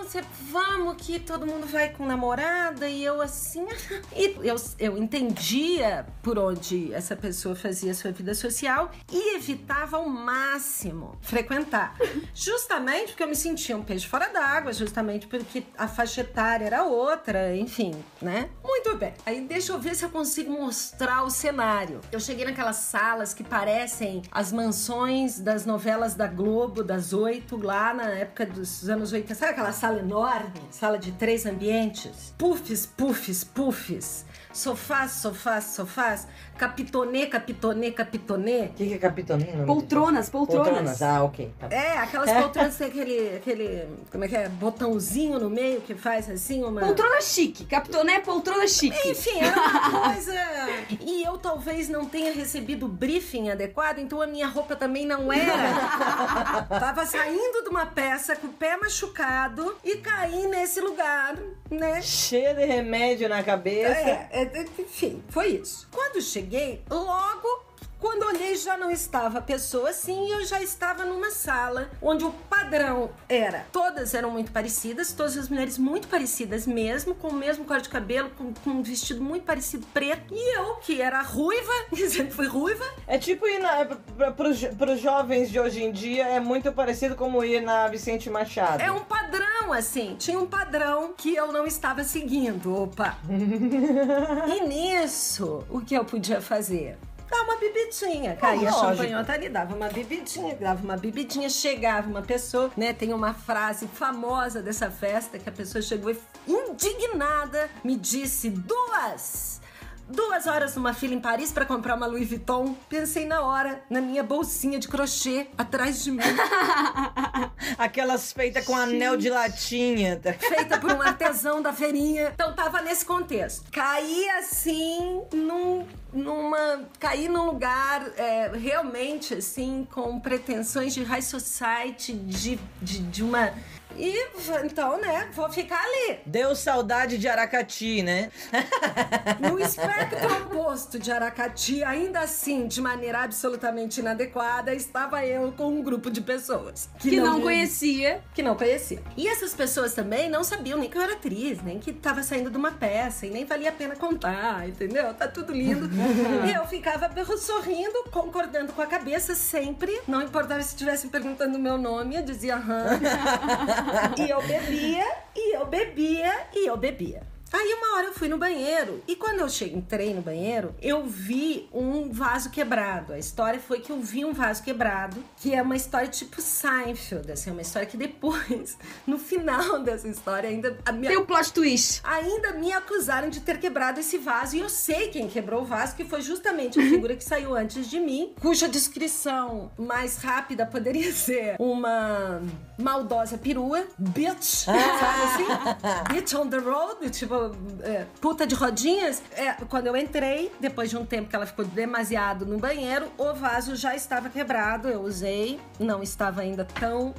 vamos que todo mundo vai com namorada. E eu assim... E eu entendia por onde essa pessoa fazia sua vida social e evitava ao máximo frequentar. Justamente porque eu me sentia um peixe fora d'água, justamente porque a faixa etária era outra, enfim, né? Muito bem. Aí deixa eu ver se eu consigo mostrar o cenário. Eu cheguei naquelas salas que parecem as mansões das novelas da Globo, das 8, lá na época dos anos 80, sabe aquela sala enorme? Sala de 3 ambientes? Puffs, puffs, puffs. Sofás, sofás, sofás. Capitonê, capitonê, capitonê. O que é capitonê? Poltronas. Ok. Tá. Aquelas poltronas tem aquele... Como é que é? Botãozinho no meio que faz assim uma... Poltrona chique. Capitoné é poltrona chique. Enfim, era uma coisa... E eu talvez não tenha recebido o briefing adequado, então a minha roupa também não era. Tava saindo de uma peça com o pé machucado e caí nesse lugar, né? Cheia de remédio na cabeça. Enfim, foi isso. Quando cheguei, logo... Quando olhei, já não estava a pessoa assim, e eu já estava numa sala onde o padrão era... Todas eram muito parecidas, todas as mulheres muito parecidas mesmo, com o mesmo cor de cabelo, com um vestido muito parecido, preto. E eu, que era ruiva, que sempre fui ruiva... É tipo ir pros jovens de hoje em dia, é muito parecido como ir na Vicente Machado. É um padrão, assim, tinha um padrão que eu não estava seguindo, opa. E nisso, o que eu podia fazer? Dá uma bebidinha, caía champanhota ali, dava uma bebidinha, chegava uma pessoa, né, tem uma frase famosa dessa festa, que a pessoa chegou e indignada, me disse 2 horas numa fila em Paris pra comprar uma Louis Vuitton. Pensei na hora, na minha bolsinha de crochê atrás de mim. Aquelas feitas com anel de latinha. Feita por um artesão da feirinha. Então tava nesse contexto. Caí assim, caí num lugar realmente assim, com pretensões de high society, de uma... E, então, né, vou ficar ali. Deu saudade de Aracati, né? No espectro oposto de Aracati, ainda assim, de maneira absolutamente inadequada, estava eu com um grupo de pessoas. Que não conhecia. Que não conhecia. E essas pessoas também não sabiam nem que eu era atriz, nem que estava saindo de uma peça, e nem valia a pena contar, entendeu? Tá tudo lindo. E eu ficava sorrindo, concordando com a cabeça sempre. Não importava se estivessem perguntando o meu nome, eu dizia aham. E eu bebia, e eu bebia, e eu bebia. Aí uma hora eu fui no banheiro e quando eu entrei no banheiro, eu vi um vaso quebrado. A história foi que eu vi um vaso quebrado, que é uma história tipo Seinfeld, assim, uma história que depois, no final dessa história, ainda... Tem um plot twist. Ainda me acusaram de ter quebrado esse vaso e eu sei quem quebrou o vaso, que foi justamente a figura que saiu antes de mim, cuja descrição mais rápida poderia ser uma maldosa perua, bitch, sabe assim? Bitch on the road, tipo, puta de rodinhas. Quando eu entrei, depois de um tempo que ela ficou demasiado no banheiro, o vaso já estava quebrado, eu usei, não estava ainda tão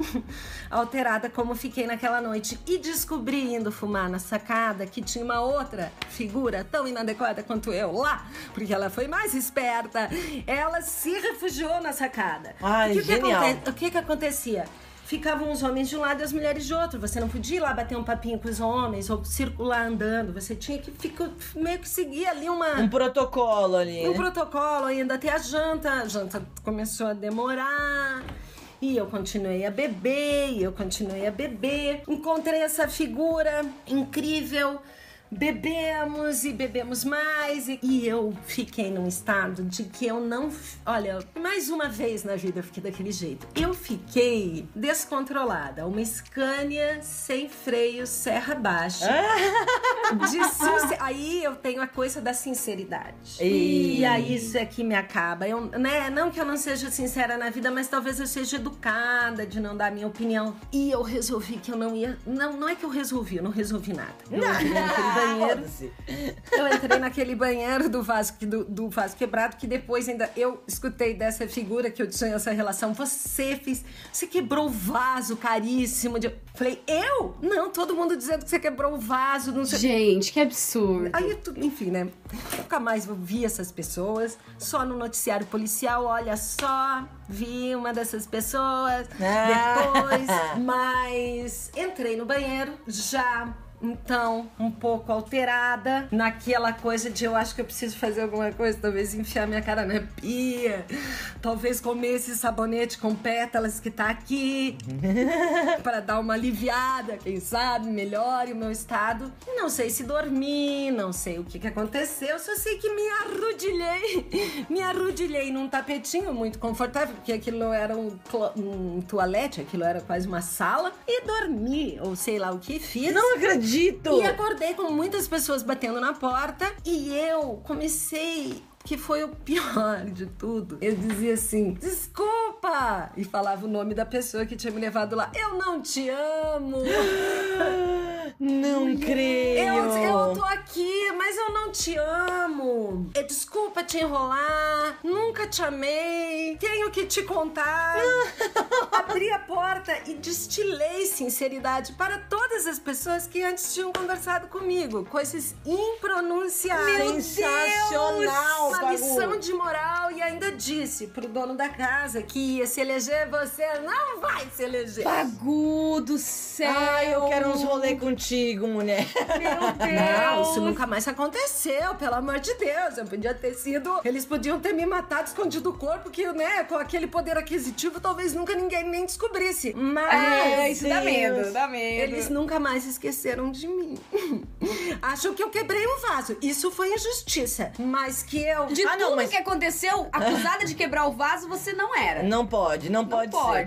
alterada como fiquei naquela noite. E descobri, indo fumar na sacada, que tinha uma outra figura tão inadequada quanto eu lá, porque ela foi mais esperta. Ela se refugiou na sacada. Ai, genial. O que acontecia? Ficavam os homens de um lado e as mulheres de outro. Você não podia ir lá bater um papinho com os homens ou circular andando. Você tinha que meio que seguir ali um protocolo ali. Um protocolo, ainda até a janta. A janta começou a demorar. E eu continuei a beber, Encontrei essa figura incrível. Bebemos e bebemos mais e eu fiquei num estado de que eu não... Olha, mais uma vez na vida eu fiquei daquele jeito. Eu fiquei descontrolada. Uma Scania sem freio, serra baixa. Aí eu tenho a coisa da sinceridade. E aí isso é que me acaba. Não que eu não seja sincera na vida, mas talvez eu seja educada de não dar a minha opinião. E eu resolvi que eu não ia... Não é que eu não resolvi nada. Eu entrei naquele banheiro do vaso quebrado, que depois ainda eu escutei dessa figura que eu tinha essa relação. Você quebrou o vaso caríssimo. Falei, eu? Não, todo mundo dizendo que você quebrou o vaso. Não sei. Gente, que absurdo. Aí, enfim, né? Nunca mais vi essas pessoas. Só no noticiário policial, olha só, vi uma dessas pessoas. Depois, mas entrei no banheiro, já... Então, um pouco alterada, naquela coisa de eu acho que eu preciso fazer alguma coisa, talvez enfiar minha cara na pia, talvez comer esse sabonete com pétalas que tá aqui, para dar uma aliviada, quem sabe, melhore o meu estado. E não sei se dormi, não sei o que aconteceu, só sei que me arrudilhei num tapetinho muito confortável, porque aquilo não era um toalete, aquilo era quase uma sala, e dormi, ou sei lá o que fiz. Não acredito! E acordei com muitas pessoas batendo na porta e eu comecei... Que foi o pior de tudo. Eu dizia assim, desculpa! E falava o nome da pessoa que tinha me levado lá. Eu não te amo! Não creio! Eu tô aqui, mas eu não te amo! Desculpa te enrolar, nunca te amei, tenho que te contar. Abri a porta e destilei sinceridade para todas as pessoas que antes tinham conversado comigo. Coisas impronunciáveis. Sensacional! Uma lição de moral, e ainda disse pro dono da casa que ia se eleger, você não vai se eleger. Pagu do céu! Ai, eu quero uns rolê contigo, mulher. Meu Deus! Não, isso nunca mais aconteceu, pelo amor de Deus. Eu podia ter sido... Eles podiam ter me matado, escondido o corpo, que, né, com aquele poder aquisitivo, talvez nunca ninguém nem descobrisse. Mas... isso dá medo, dá medo. Eles nunca mais esqueceram de mim. Acham que eu quebrei um vaso. Isso foi injustiça. Mas que eu... De tudo que aconteceu, acusada de quebrar o vaso, você não era. Não pode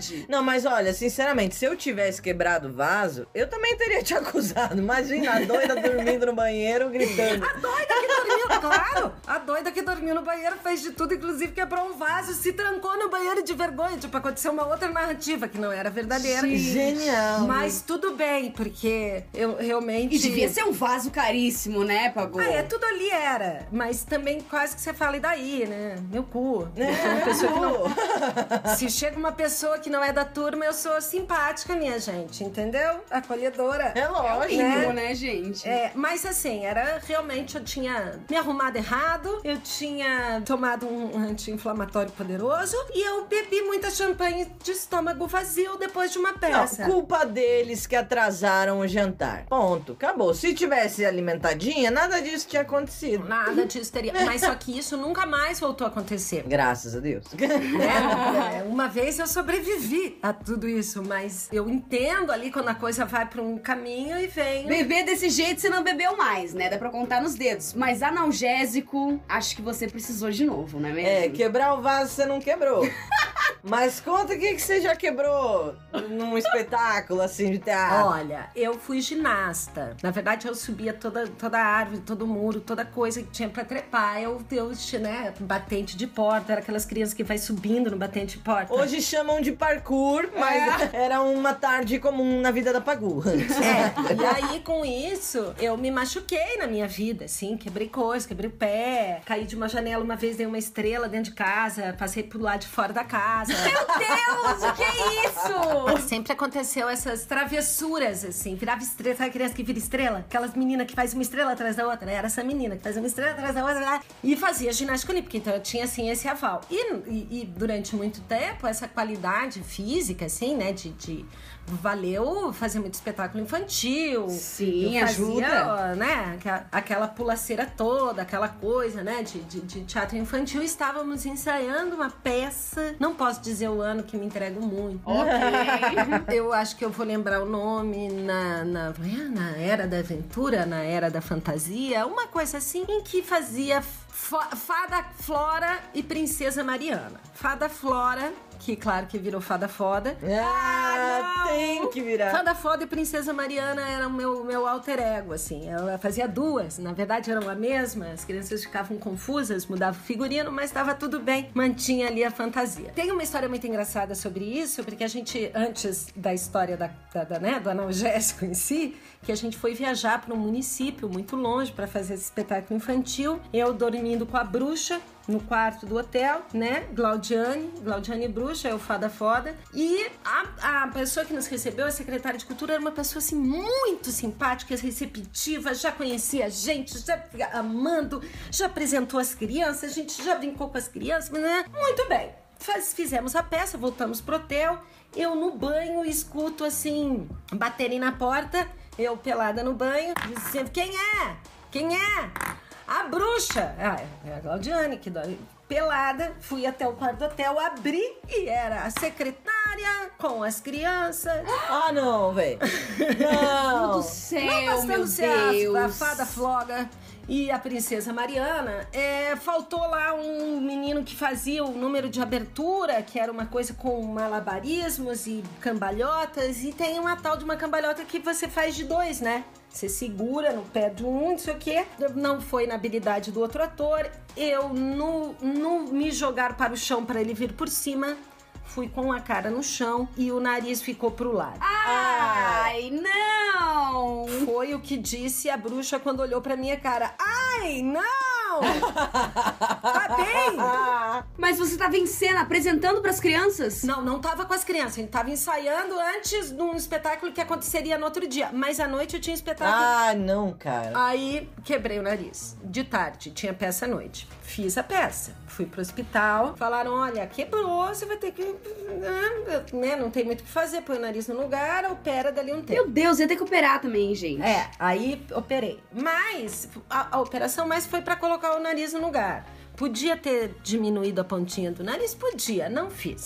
ser. Não, mas olha, sinceramente, se eu tivesse quebrado o vaso, eu também teria te acusado. Imagina, a doida dormindo no banheiro, gritando. A doida que dormiu, claro! A doida que dormiu no banheiro fez de tudo, inclusive quebrou um vaso, se trancou no banheiro de vergonha. Tipo, aconteceu uma outra narrativa que não era verdadeira. Genial! Mas tudo bem, porque eu realmente... E devia ser um vaso caríssimo, né, Pagu? Tudo ali era. Mas também quase que você fala, e daí, né? Meu cu. Eu sou uma pessoa que não... Se chega uma pessoa que não é da turma, eu sou simpática, minha gente, entendeu? Acolhedora. É lógico, né, gente? Mas assim, era realmente, eu tinha me arrumado errado, eu tinha tomado um anti-inflamatório poderoso e eu bebi muita champanhe de estômago vazio depois de uma peça. Não, culpa deles que atrasaram o jantar. Ponto. Acabou. Se tivesse alimentadinha, nada disso tinha acontecido. Nada disso teria. Mas só que isso nunca mais voltou a acontecer. Graças a Deus. Uma vez eu sobrevivi a tudo isso, mas eu entendo ali quando a coisa vai pra um caminho e venho. Beber desse jeito você não bebeu mais, né? Dá pra contar nos dedos. Mas analgésico, acho que você precisou de novo, não é mesmo? É, quebrar o vaso você não quebrou. Mas conta o que você já quebrou num espetáculo, assim, de teatro. Olha, eu fui ginasta. Na verdade, eu subia toda a árvore, todo muro, toda coisa que tinha pra trepar. Eu né, batente de porta. Era aquelas crianças que vai subindo no batente de porta. Hoje chamam de parkour, mas era uma tarde comum na vida da Pagu. E aí, com isso, eu me machuquei na minha vida, assim. Quebrei coisa, quebrei o pé. Caí de uma janela uma vez, dei uma estrela dentro de casa. Passei pro lado de fora da casa. Meu Deus, o que é isso? Sempre aconteceu essas travessuras, assim. Virava estrela, sabe a criança que vira estrela? Aquelas meninas que faz uma estrela atrás da outra, né? Era essa menina que faz uma estrela atrás da outra. E fazia ginástica olímpica, então eu tinha, assim, esse aval. E durante muito tempo, essa qualidade física, assim, né, valeu fazer muito espetáculo infantil. Sim, ajuda. Né, aquela pulaceira toda, aquela coisa, né, de teatro infantil. Estávamos ensaiando uma peça, não posso dizer o ano que me entrego muito. Ok. Eu acho que eu vou lembrar o nome na Era da Aventura, na Era da Fantasia, uma coisa assim, em que fazia Fada Flora e Princesa Mariana. Fada Flora, que claro que virou Fada Foda. Tem que virar. Fada Foda e Princesa Mariana era o meu alter ego, assim. Ela fazia duas, na verdade eram a mesma. As crianças ficavam confusas, mudavam o figurino, mas estava tudo bem. Mantinha ali a fantasia. Tem uma história muito engraçada sobre isso, porque a gente, antes da história do analgésico em si, que a gente foi viajar para um município muito longe para fazer esse espetáculo infantil. Eu dormindo com a bruxa no quarto do hotel, né? Glaudiane Bruxa, eu Fada Foda. E a pessoa que nos recebeu, a secretária de cultura, era uma pessoa assim muito simpática, receptiva, já conhecia a gente, já amando, já apresentou as crianças, a gente já brincou com as crianças, né? Muito bem. Fizemos a peça, voltamos pro hotel. Eu no banho escuto assim, baterem na porta, eu pelada no banho, dizendo: quem é? Quem é? A bruxa! É a Glaudiane, que pelada, fui até o quarto do hotel, abri e era a secretária com as crianças. Ah, não, velho. Não. Do céu, Não bastando ser Deus. a Fada Floga e a Princesa Mariana, faltou lá um menino que fazia o número de abertura, que era uma coisa com malabarismos e cambalhotas, e tem uma tal de uma cambalhota que você faz de dois, né? Você segura no pé de um, não sei o quê. Não foi na habilidade do outro ator. Eu, no me jogar para o chão para ele vir por cima, fui com a cara no chão e o nariz ficou pro lado. Ai, não! Foi o que disse a bruxa quando olhou pra minha cara. Ai, não! Tá bem? Mas você tava em cena, apresentando pras crianças? Não tava com as crianças. A gente tava ensaiando antes de um espetáculo que aconteceria no outro dia. Mas à noite eu tinha espetáculo. Ah, não, cara. Aí quebrei o nariz. De tarde, tinha peça à noite. Fiz a peça. Fui pro hospital. Falaram, olha, quebrou, você vai ter que... né, não tem muito o que fazer. Põe o nariz no lugar, opera dali um tempo. Meu Deus, ia ter que operar também, gente. Aí operei. Mas a operação mais foi pra colocar o nariz no lugar. Podia ter diminuído a pontinha do nariz? Podia, não fiz.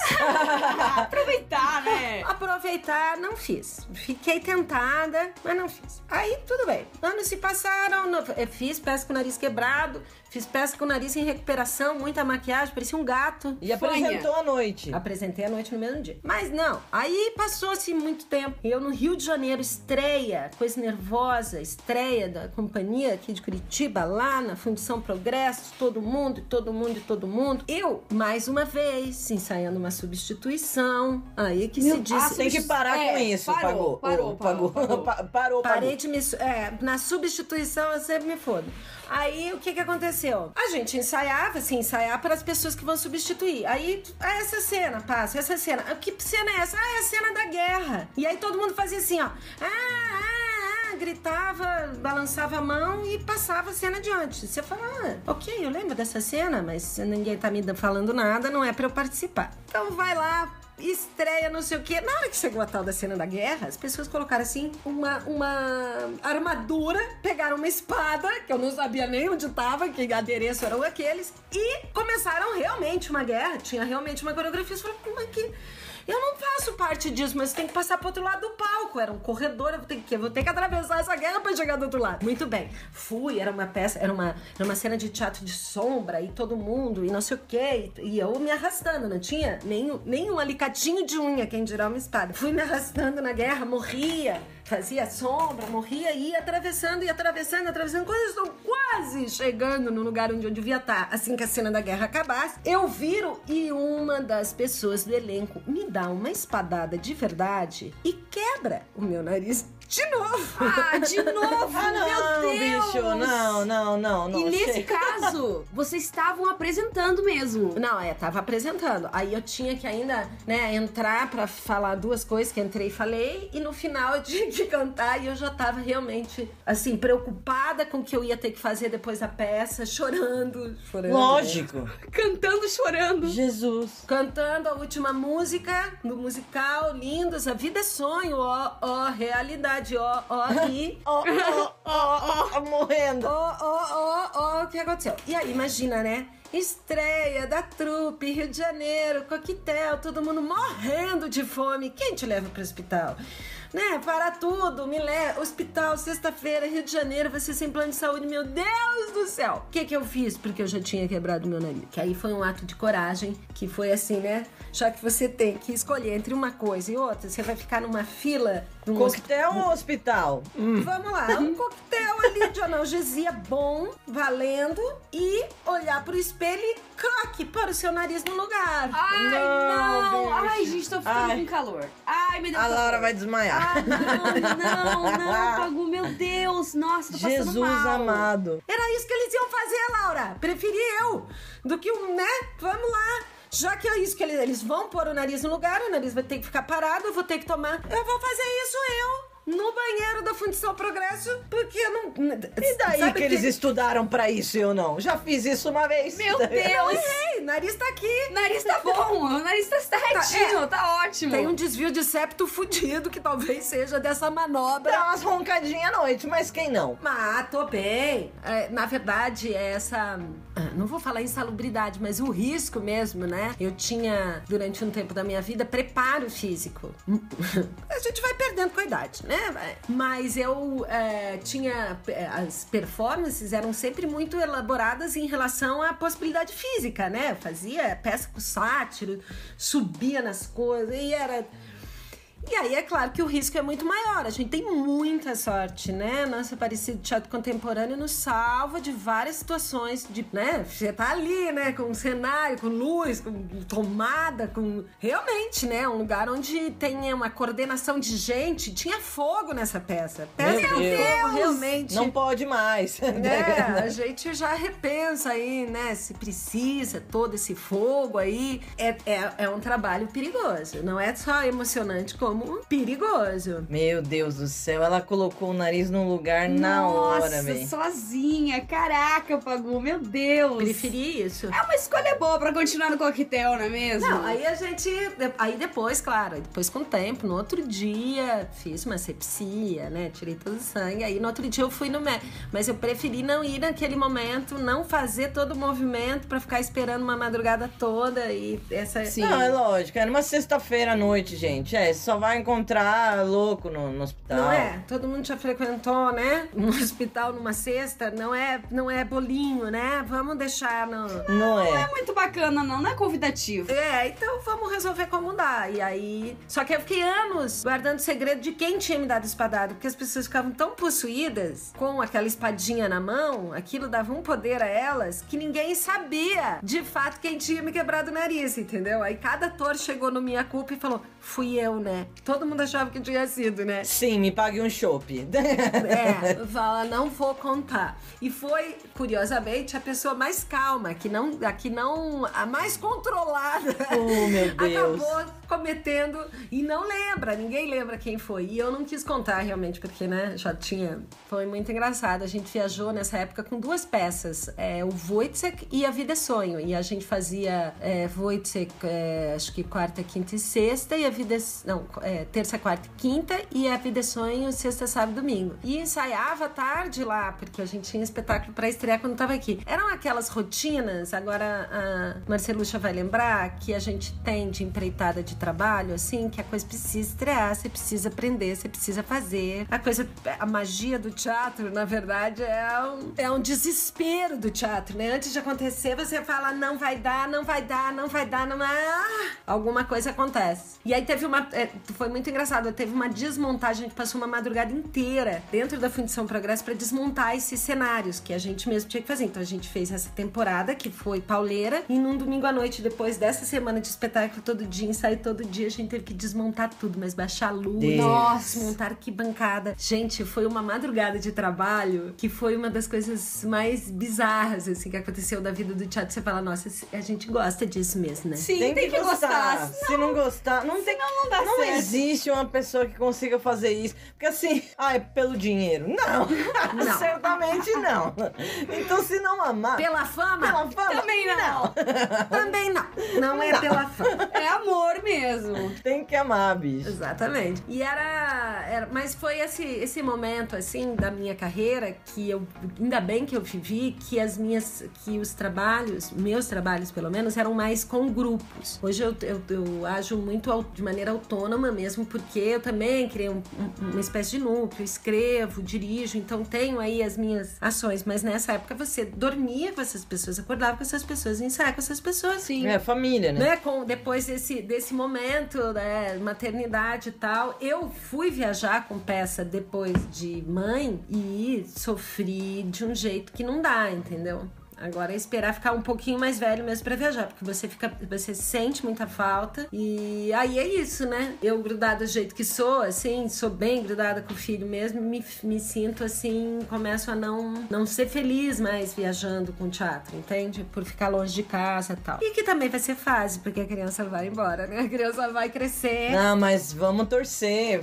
Aproveitar, né? Aproveitar, não fiz. Fiquei tentada, mas não fiz. Aí, tudo bem. Anos se passaram, fiz peça com o nariz quebrado, fiz peça com o nariz em recuperação, muita maquiagem, parecia um gato. E apresentou à noite. Apresentei à noite no mesmo dia. Mas não, aí passou-se muito tempo. Eu no Rio de Janeiro, estreia, coisa nervosa, estreia da companhia aqui de Curitiba, lá na Fundição Progresso, todo mundo. Eu, mais uma vez, ensaiando uma substituição. Aí que se disse... Tem que parar com isso, Parou. Parei de me... na substituição eu sempre me fodo. Aí, o que aconteceu? A gente ensaiava, assim, ensaiar para as pessoas que vão substituir. Aí, essa cena, passa, essa cena. Que cena é essa? É a cena da guerra. E aí todo mundo fazia assim, ó. Gritava, balançava a mão e passava a cena adiante. Você fala, ok, eu lembro dessa cena, mas ninguém tá me falando nada, não é pra eu participar. Então vai lá, estreia, não sei o quê. Na hora que chegou a tal da cena da guerra, as pessoas colocaram assim, uma armadura, pegaram uma espada, que eu não sabia nem onde tava, que adereço eram aqueles, e começaram realmente uma guerra, tinha realmente uma coreografia. Você falou, como é que... eu não faço parte disso, mas tem que passar pro outro lado do palco. Era um corredor, eu vou ter que atravessar essa guerra pra chegar do outro lado. Muito bem. Fui, era uma peça, era uma cena de teatro de sombra e todo mundo, e não sei o quê. E eu me arrastando, não tinha nem um alicatinho de unha, quem dirá uma espada. Fui me arrastando na guerra, morria. Fazia sombra, morria e ia atravessando. Quando eu estou quase chegando no lugar onde eu devia estar, assim que a cena da guerra acabasse, eu viro e uma das pessoas do elenco me dá uma espadada de verdade e quebra o meu nariz. De novo! Ah, de novo! Não, Meu Deus! bicho, não. E nesse caso, vocês estavam apresentando mesmo. Não, tava apresentando. Aí eu tinha que ainda, né, entrar pra falar duas coisas que entrei e falei. E no final eu tinha que cantar. E eu já tava realmente, assim, preocupada com o que eu ia ter que fazer depois da peça. Chorando. Lógico. Cantando, chorando. Jesus. Cantando a última música do musical. Lindos. A vida é sonho. Ó, realidade. Ó, ri. Morrendo. O que aconteceu? E aí, imagina, né? Estreia da trupe, Rio de Janeiro, coquetel, todo mundo morrendo de fome. Quem te leva pro hospital? Né? Para tudo, me leva. Hospital, sexta-feira, Rio de Janeiro, vai ser sem plano de saúde. Meu Deus do céu! O que eu fiz? Porque eu já tinha quebrado meu nariz. Que aí foi um ato de coragem, que foi assim, né? Já que você tem que escolher entre uma coisa e outra, você vai ficar numa fila... Coquetel ou hospital? Vamos lá, um coquetel ali de analgesia bom, valendo, e olhar pro espelho e croque para o seu nariz no lugar. Ai, não! Bicho. Ai, gente, tô ficando com calor. Ai, meu Deus. A Laura vai desmaiar. Ah, não, Pagu, meu Deus. Nossa, tô passando Jesus mal. amado. Era isso que eles iam fazer, Laura. Preferi eu do que o, né? Vamos lá. Já que é isso que eles vão pôr o nariz no lugar, o nariz vai ter que ficar parado, eu vou ter que tomar. Eu vou fazer isso no banheiro da Fundição Progresso, porque eu não... E daí que eles estudaram pra isso e eu não? Já fiz isso uma vez. Meu Deus. Nariz tá aqui. Nariz tá bom, o nariz tá retinho, tá ótimo. Tem um desvio de septo fudido que talvez seja dessa manobra. Dá umas roncadinhas à noite, mas quem não? Mas tô bem. Na verdade, essa... Não vou falar insalubridade, mas o risco mesmo, né? Eu tinha, durante um tempo da minha vida, preparo físico. A gente vai perdendo com a idade, né? Mas eu tinha... As performances eram sempre muito elaboradas em relação à possibilidade física, né? Eu fazia peça com sátiro, subia nas coisas e era... E aí é claro que o risco é muito maior. A gente tem muita sorte, né? Nossa Aparecida do Teatro Contemporâneo nos salva de várias situações de, né? Você tá ali, né? Com um cenário, com luz, com tomada, com... Realmente, né? Um lugar onde tem uma coordenação de gente. Tinha fogo nessa peça. Meu Deus! Realmente. Não pode mais. A gente já repensa aí, né? Se precisa todo esse fogo aí. É um trabalho perigoso. Não é só emocionante, como perigoso. Meu Deus do céu, ela colocou o nariz num lugar na hora, velho. Nossa, sozinha. Caraca, Pagu, meu Deus. Preferi isso. É uma escolha boa pra continuar no coquetel, não é mesmo? Não, aí a gente... Aí depois, claro, depois com o tempo, no outro dia, fiz uma sepsia, né? Tirei todo o sangue. Aí no outro dia eu fui no médico. Mas eu preferi não ir naquele momento, não fazer todo o movimento pra ficar esperando uma madrugada toda e essa... Sim. Não, é lógico. Era uma sexta-feira à noite, gente. Só vai encontrar louco no hospital. Não é? Todo mundo já frequentou, né? Um hospital numa sexta, não é bolinho, né? Vamos deixar no... Não é. Não é muito bacana, não é convidativo. Então vamos resolver como dá. E aí... Só que eu fiquei anos guardando segredo de quem tinha me dado espadada, porque as pessoas ficavam tão possuídas com aquela espadinha na mão, aquilo dava um poder a elas, que ninguém sabia, de fato, quem tinha me quebrado o nariz, entendeu? Aí cada ator chegou no Minha Culpa e falou, fui eu, né? Todo mundo achava que tinha sido, né? Sim, me pague um chopp. Fala, não vou contar. E foi, curiosamente, a pessoa mais calma, a mais controlada. Oh, meu Deus. Acabou cometendo e não lembra, ninguém lembra quem foi. E eu não quis contar realmente, porque, né, já tinha... Foi muito engraçado. A gente viajou nessa época com duas peças, o Wojciech e A Vida é Sonho. E a gente fazia Wojciech, acho que quarta, quinta e sexta, e A terça, quarta e quinta, e A Vida é Sonho, sexta, sábado e domingo. E ensaiava tarde lá, porque a gente tinha espetáculo pra estrear quando tava aqui. Eram aquelas rotinas, agora a Marcelucha vai lembrar, que a gente tem de empreitada de trabalho, assim, que a coisa precisa estrear, você precisa aprender, você precisa fazer. A magia do teatro, na verdade, é um desespero do teatro, né? Antes de acontecer, você fala, não vai dar, não vai dar, não vai dar, não vai... alguma coisa acontece. E aí teve foi muito engraçado, teve uma desmontagem, a gente passou uma madrugada inteira dentro da Fundição Progresso pra desmontar esses cenários que a gente mesmo tinha que fazer. Então a gente fez essa temporada, que foi pauleira, e num domingo à noite, depois dessa semana de espetáculo todo dia, ensaio todo dia, a gente teve que desmontar tudo, mas baixar a luz, desmontar arquibancada. Gente, foi uma madrugada de trabalho que foi uma das coisas mais bizarras, assim, que aconteceu da vida do teatro. Você fala, nossa, a gente gosta disso mesmo, né? Sim, tem que gostar. Se não gostar, não dá certo. Não existe uma pessoa que consiga fazer isso. Porque assim, é pelo dinheiro. Não. Certamente não. Então, se não amar... Pela fama? Também não. Também não. Não é pela fama. É amor mesmo. Tem que amar, bicho. Exatamente. E mas foi esse momento, assim, da minha carreira, que eu, ainda bem que eu vivi, que os trabalhos, meus trabalhos pelo menos, eram mais com grupos. Hoje eu ajo muito de maneira autônoma mesmo, porque eu também criei uma espécie de núcleo, escrevo, dirijo, então tenho aí as minhas ações, mas nessa época você dormia com essas pessoas, acordava com essas pessoas, ensaiava com essas pessoas. Sim. É família, né? Depois desse momento, né, maternidade e tal, eu fui viajar com peça depois de mãe e sofri de um jeito que não dá, entendeu? Agora é esperar ficar um pouquinho mais velho mesmo pra viajar, porque você sente muita falta. E aí é isso, né? Eu, grudada do jeito que sou, assim, sou bem grudada com o filho mesmo, me sinto assim, começo a não ser feliz mais viajando com teatro, entende? Por ficar longe de casa e tal. E que também vai ser fase, porque a criança vai embora, né? A criança vai crescer. Não, mas vamos torcer.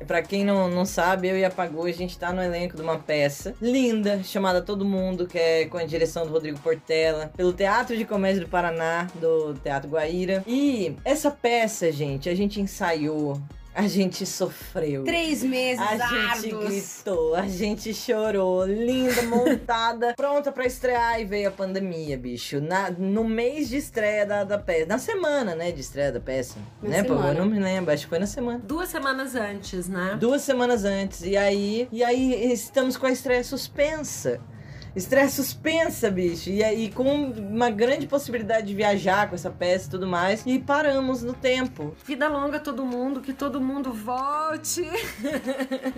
Pra quem não sabe, eu e a Pagu, a gente tá no elenco de uma peça linda, chamada Todo Mundo, que é com a direção do Rodrigo Portela, pelo Teatro de Comédia do Paraná, do Teatro Guaíra. E essa peça, gente, a gente ensaiou, a gente sofreu. 3 meses A gente gritou, a gente chorou, linda, montada, pronta pra estrear, e veio a pandemia, bicho. No mês de estreia da peça, na semana, né, de estreia da peça. Pô, eu não me lembro, acho que foi na semana. 2 semanas antes, né? 2 semanas antes. E aí estamos com a estreia suspensa. Estreia suspensa, bicho. E aí, com uma grande possibilidade de viajar com essa peça e tudo mais. E paramos no tempo. Vida longa todo mundo, que todo mundo volte.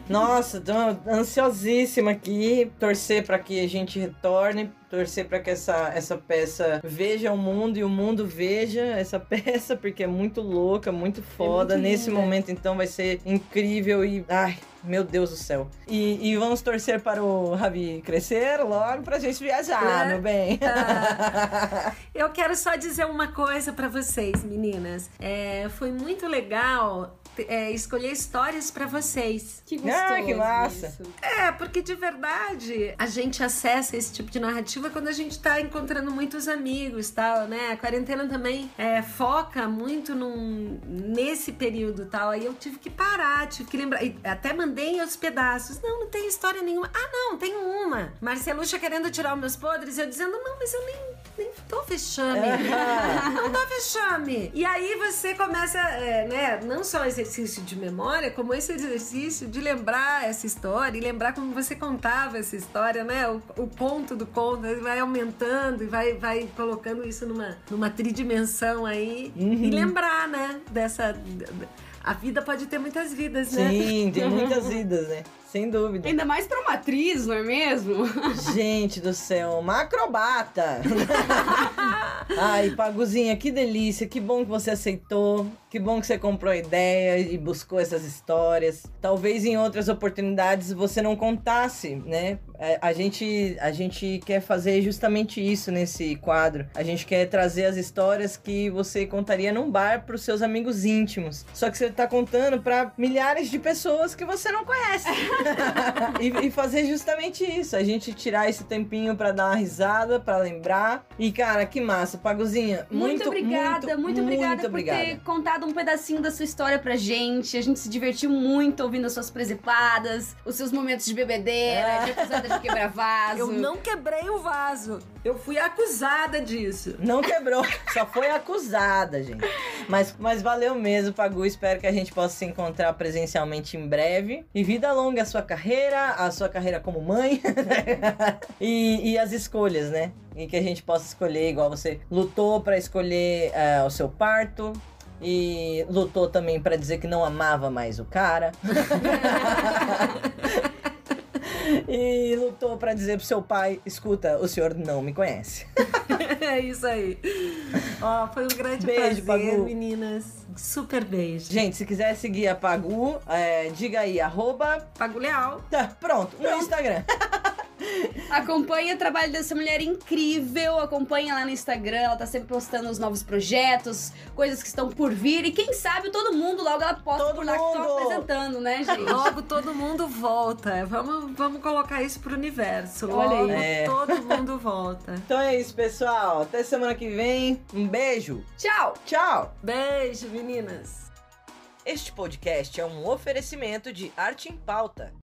Nossa, tô ansiosíssima aqui. Torcer pra que a gente retorne. Torcer pra que essa peça veja o mundo e o mundo veja essa peça, porque é muito louca, muito foda. É muito Nesse linda. momento, então, vai ser incrível e... Ai, meu Deus do céu. E vamos torcer para o Ravi crescer logo pra gente viajar, meu bem. Eu quero só dizer uma coisa pra vocês, meninas. Foi muito legal escolher histórias pra vocês. Que gostoso. Que massa. Isso. Porque de verdade a gente acessa esse tipo de narrativa quando a gente tá encontrando muitos amigos e tal, né? A quarentena também foca muito nesse período tal. Aí eu tive que parar, tive que lembrar. E até mandei os pedaços. Não tem história nenhuma. Não, tem uma. Marcelucha querendo tirar os meus podres, eu dizendo, não, mas eu nem tô vexame. Não tô vexame. E aí você começa, né? Não só exercício de memória, como esse exercício de lembrar essa história e lembrar como você contava essa história, né? O conto do conto, ele vai aumentando e vai colocando isso numa tridimensão aí. E lembrar, né? A vida pode ter muitas vidas, né? Sim, tem muitas vidas, né? Sem dúvida. Ainda mais pra uma atriz, não é mesmo? Gente do céu, uma acrobata! Ai, Paguzinha, que delícia, que bom que você aceitou, que bom que você comprou a ideia e buscou essas histórias. Talvez em outras oportunidades você não contasse, né, a gente quer fazer justamente isso nesse quadro. A gente quer trazer as histórias que você contaria num bar pros seus amigos íntimos. Só que você tá contando pra milhares de pessoas que você não conhece. e fazer justamente isso. A gente tirar esse tempinho pra dar uma risada, pra lembrar. E, cara, que massa. Paguzinha, muito obrigada por ter contado um pedacinho da sua história pra gente. A gente se divertiu muito ouvindo as suas presepadas, os seus momentos de bebedeira, de acusada de quebrar vaso. Eu não quebrei o vaso. Eu fui acusada disso. Não quebrou, só foi acusada, gente. Mas valeu mesmo, Pagu. Espero que a gente possa se encontrar presencialmente em breve. E vida longa a sua carreira como mãe. e as escolhas, né? E que a gente possa escolher, igual você lutou pra escolher o seu parto. E lutou também pra dizer que não amava mais o cara. E lutou pra dizer pro seu pai: escuta, o senhor não me conhece. É isso aí. Ó, foi um grande beijo, prazer, Pagu. Meninas. Super beijo. Gente, se quiser seguir a Pagu, diga aí, Pagu Leal. Tá, pronto, no Instagram. Acompanha o trabalho dessa mulher incrível, acompanha lá no Instagram, ela tá sempre postando os novos projetos, coisas que estão por vir, e quem sabe todo mundo logo ela posta por lá que estão apresentando, né, gente? Logo todo mundo volta. Vamos colocar isso pro universo. Olha Logo aí. todo mundo volta. Então é isso, pessoal. Até semana que vem. Um beijo. Tchau! Tchau. Beijo, meninas. Este podcast é um oferecimento de Arte em Pauta.